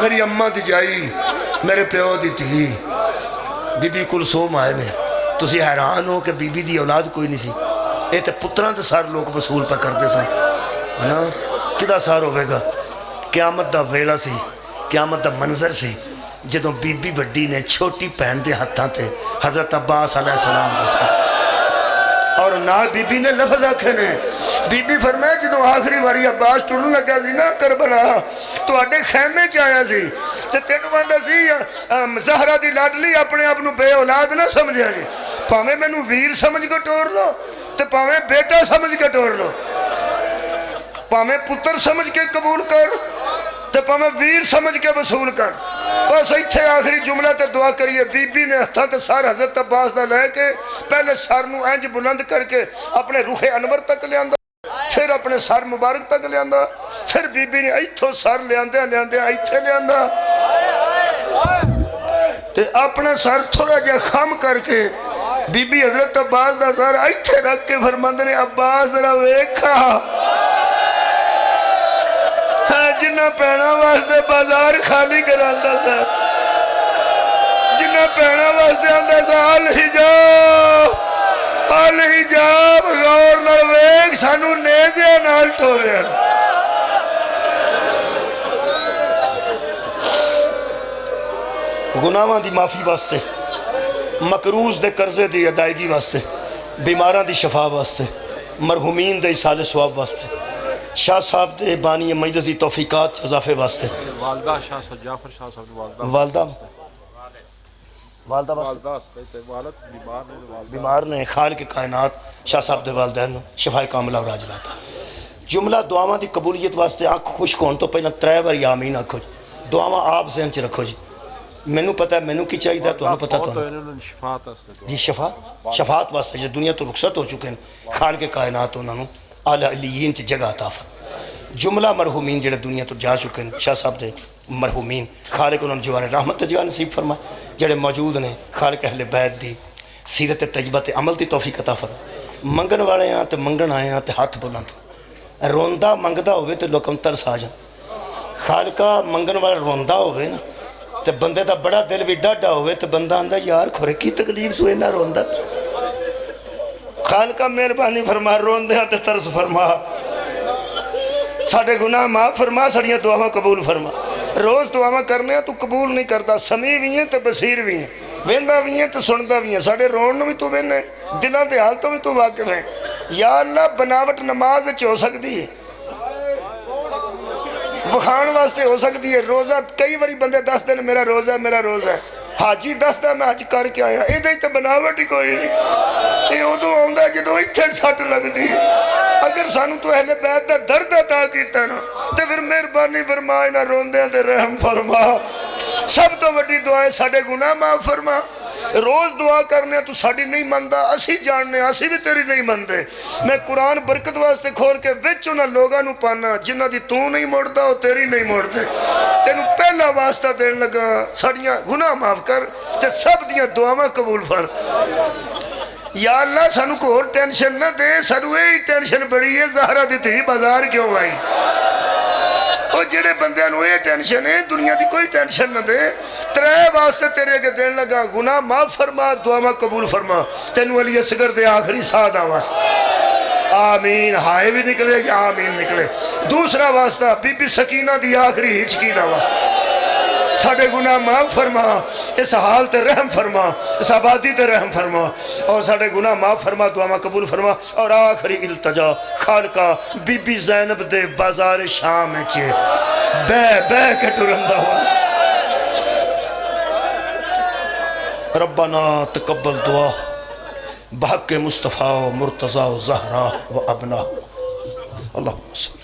میری اماں دی جائی میرے پیو دی تھی بی بی کلثوم آئے نے تسی حیران ہو کہ بی بی دی اولاد کوئی نہیں سی اے تے پتران تے سار لوگ وصول پر کر دے سن ہے نا کدہ سار ہوئے گا قیامت دا ویلا سی قیامت دا منظر سی جدوں بی بی وڈی نے چھوٹی پہن دے ہتھاں تے حضرت عباس علیہ السلام کو سا اور نال بی بی نے لفظ آکھے نے بی بی فرمائے جدوں آخری واری عباس ٹرن لگا سی نا کربلا تو آڈے خیمے چایا سی تے تینو باندھا سی زہرہ دی لاڈلی اپنے آپ نو بے اولاد نہ سمجھا جی پاویں میں نو ویر سمجھ کے ٹور لو تے پاویں بیٹا سمجھ کے ٹور لو پاویں پتر سمجھ کے قبول کر تے پاویں ویر سمجھ کے وصول کر بس ایتھے آخری جملہ تے دعا کریے بی بی نے ہتھاں تے سار حضرت عباس دا لے کے پہلے سر نو انج بلند کر کے اپنے روح انور تک لے آندا پھر اپنے سر مبارک تک لے آندا پھر بی بی نے ایتھوں سر لے آندے ایتھے لے آندا تے اپنے سر تھوڑا جا خم کر کے بی بی حضرت عباس دا سر ایتھے رکھ کے فرماندے نے عباس ذرا ویکھا جنہ پہنا واسطے بازار خالی کراندا سا جنہ پہنا واسطے آندا سا الحجاب غور نال ویکھ سانو نیزے نال ٹوریا گناہاں دی معافی واسطے مقروض دے قرضے دی ادائیگی واسطے بیماراں دی شفا واسطے مرحومین دے ایصال ثواب واسطے شاہ صاحب دے بانی مجلس دی توفیقات اضافے واسطے والدہ شاہ صاحب جعفر شاہ صاحب والدہ بیمار نے خالق کائنات شاہ صاحب دے والدین شفا کاملہ اور عاجلہ جملہ دعاواں دی قبولیت واسطے آنکھ خوش کون تو پہلے 3 بار آمین آکھو جی دعاواں آپ ذہن چ رکھو جی مینو پتہ ہے مینو کی چاہیے تو انہوں پتہ تو جی شفاعت واسطے جو دنیا تو رخصت ہو چکے ہیں خالق کائنات انہوں اعلی علیین چ جگہ عطا فرما۔ جملہ مرحومین جڑے دنیا تو جا چکے ہیں شاہ صاحب دے مرحومین، خالق انہوں نے جوار رحمت تے جگہ نصیب فرما، جڑے موجود نے خالق اہل بیت دی سیرت طیبہ تے عمل دی توفیق عطا فرما۔ منگن والے ہاں تے منگن آئے ہاں تے ہاتھ بلند، روندہ منگدا ہوئے تے لوکم ترس آ جان۔ خالقہ منگن والا روندہ ہوئے نا تے بندے دا بڑا دل بھی ڈاڈا ہوئے تے بندہ آندہ یار کھورے کی تکلیف سوئے نہ روندہ۔ خالقہ مہربانی فرما، روندے ہاں تے ترس فرما، ساڑھے گناہ معاف فرما، ساڑھیاں دعاواں قبول فرما۔ روز دعاواں کرنے ہیں تو قبول نہیں کرتا، سمیع بھی ہیں تے بصیر بھی ہیں، ویندہ بھی ہیں تے سنتا بھی ہیں، ساڑھے رون بھی تو ویندے دلان دے حالتوں بھی تو واقف ہیں۔ یا اللہ بناوٹ نماز ہو سکتی ہے، وکھان واسطے ہو سکتی ہے، روزہ کئی باری بندے دس دن میرا روزہ ہے میرا روزہ ہے، حاجی دس دن میں حج کر کے آیا، یہ تو بناوٹ ہی کوئی نہیں، یہ ادو آتا جدو اتنے سٹ لگتی ہے۔ اگر سانو تو اہل بیت دا درد عطا کیتا نا تو پھر مہربانی فرما، انہاں روندیاں تے رحم فرما۔ سب تو وڈی دعا ہے ساڑھے گناہ معاف فرما۔ روز دعا کرنے تو ساڑھی نہیں مندہ، اسی جاننے اسی بھی تیری نہیں مندے۔ میں قرآن برکت واسطے کھول کے وچ انہاں لوگاں نو پانا جنہ دی تو نہیں موڑدا وہ تیری نہیں موڑدے۔ تینوں پہلا واسطہ دین لگا ساڑھیاں گناہ معاف کر تے سب دیاں دعاواں قبول فر۔ یا اللہ سانو کو اور ٹینشن نہ دے، سانو یہی ٹینشن بڑی ہے زہرہ دی تھی بازار کیوں آئی۔ اور جڑے بندے نو یہ ٹینشن ہے دنیا دی کوئی ٹینشن نہ دے، ترے واسطے تیرے کے دین لگا گناہ معاف فرما، دعاواں قبول فرما، تینو علی اصغر دے آخری سادہ واسطہ آمین ہائے بھی نکلے یا آمین نکلے۔ دوسرا واسطہ بی بی سکینہ دی آخری ہچکی دا واسطہ، ساڑھے گناہ معاف فرما، اس حال تے رحم فرما، اس آبادی تے رحم فرما، اور ساڑھے گناہ معاف فرما، دعاواں قبول فرما۔ اور آخری التجا خالقہ بی بی زینب دے بازار شام چے بے کے ٹرندہ ہوا۔ ربنا تقبل دعا بحق مصطفیٰ و مرتضی و زہرہ و ابنہ، اللہم صلی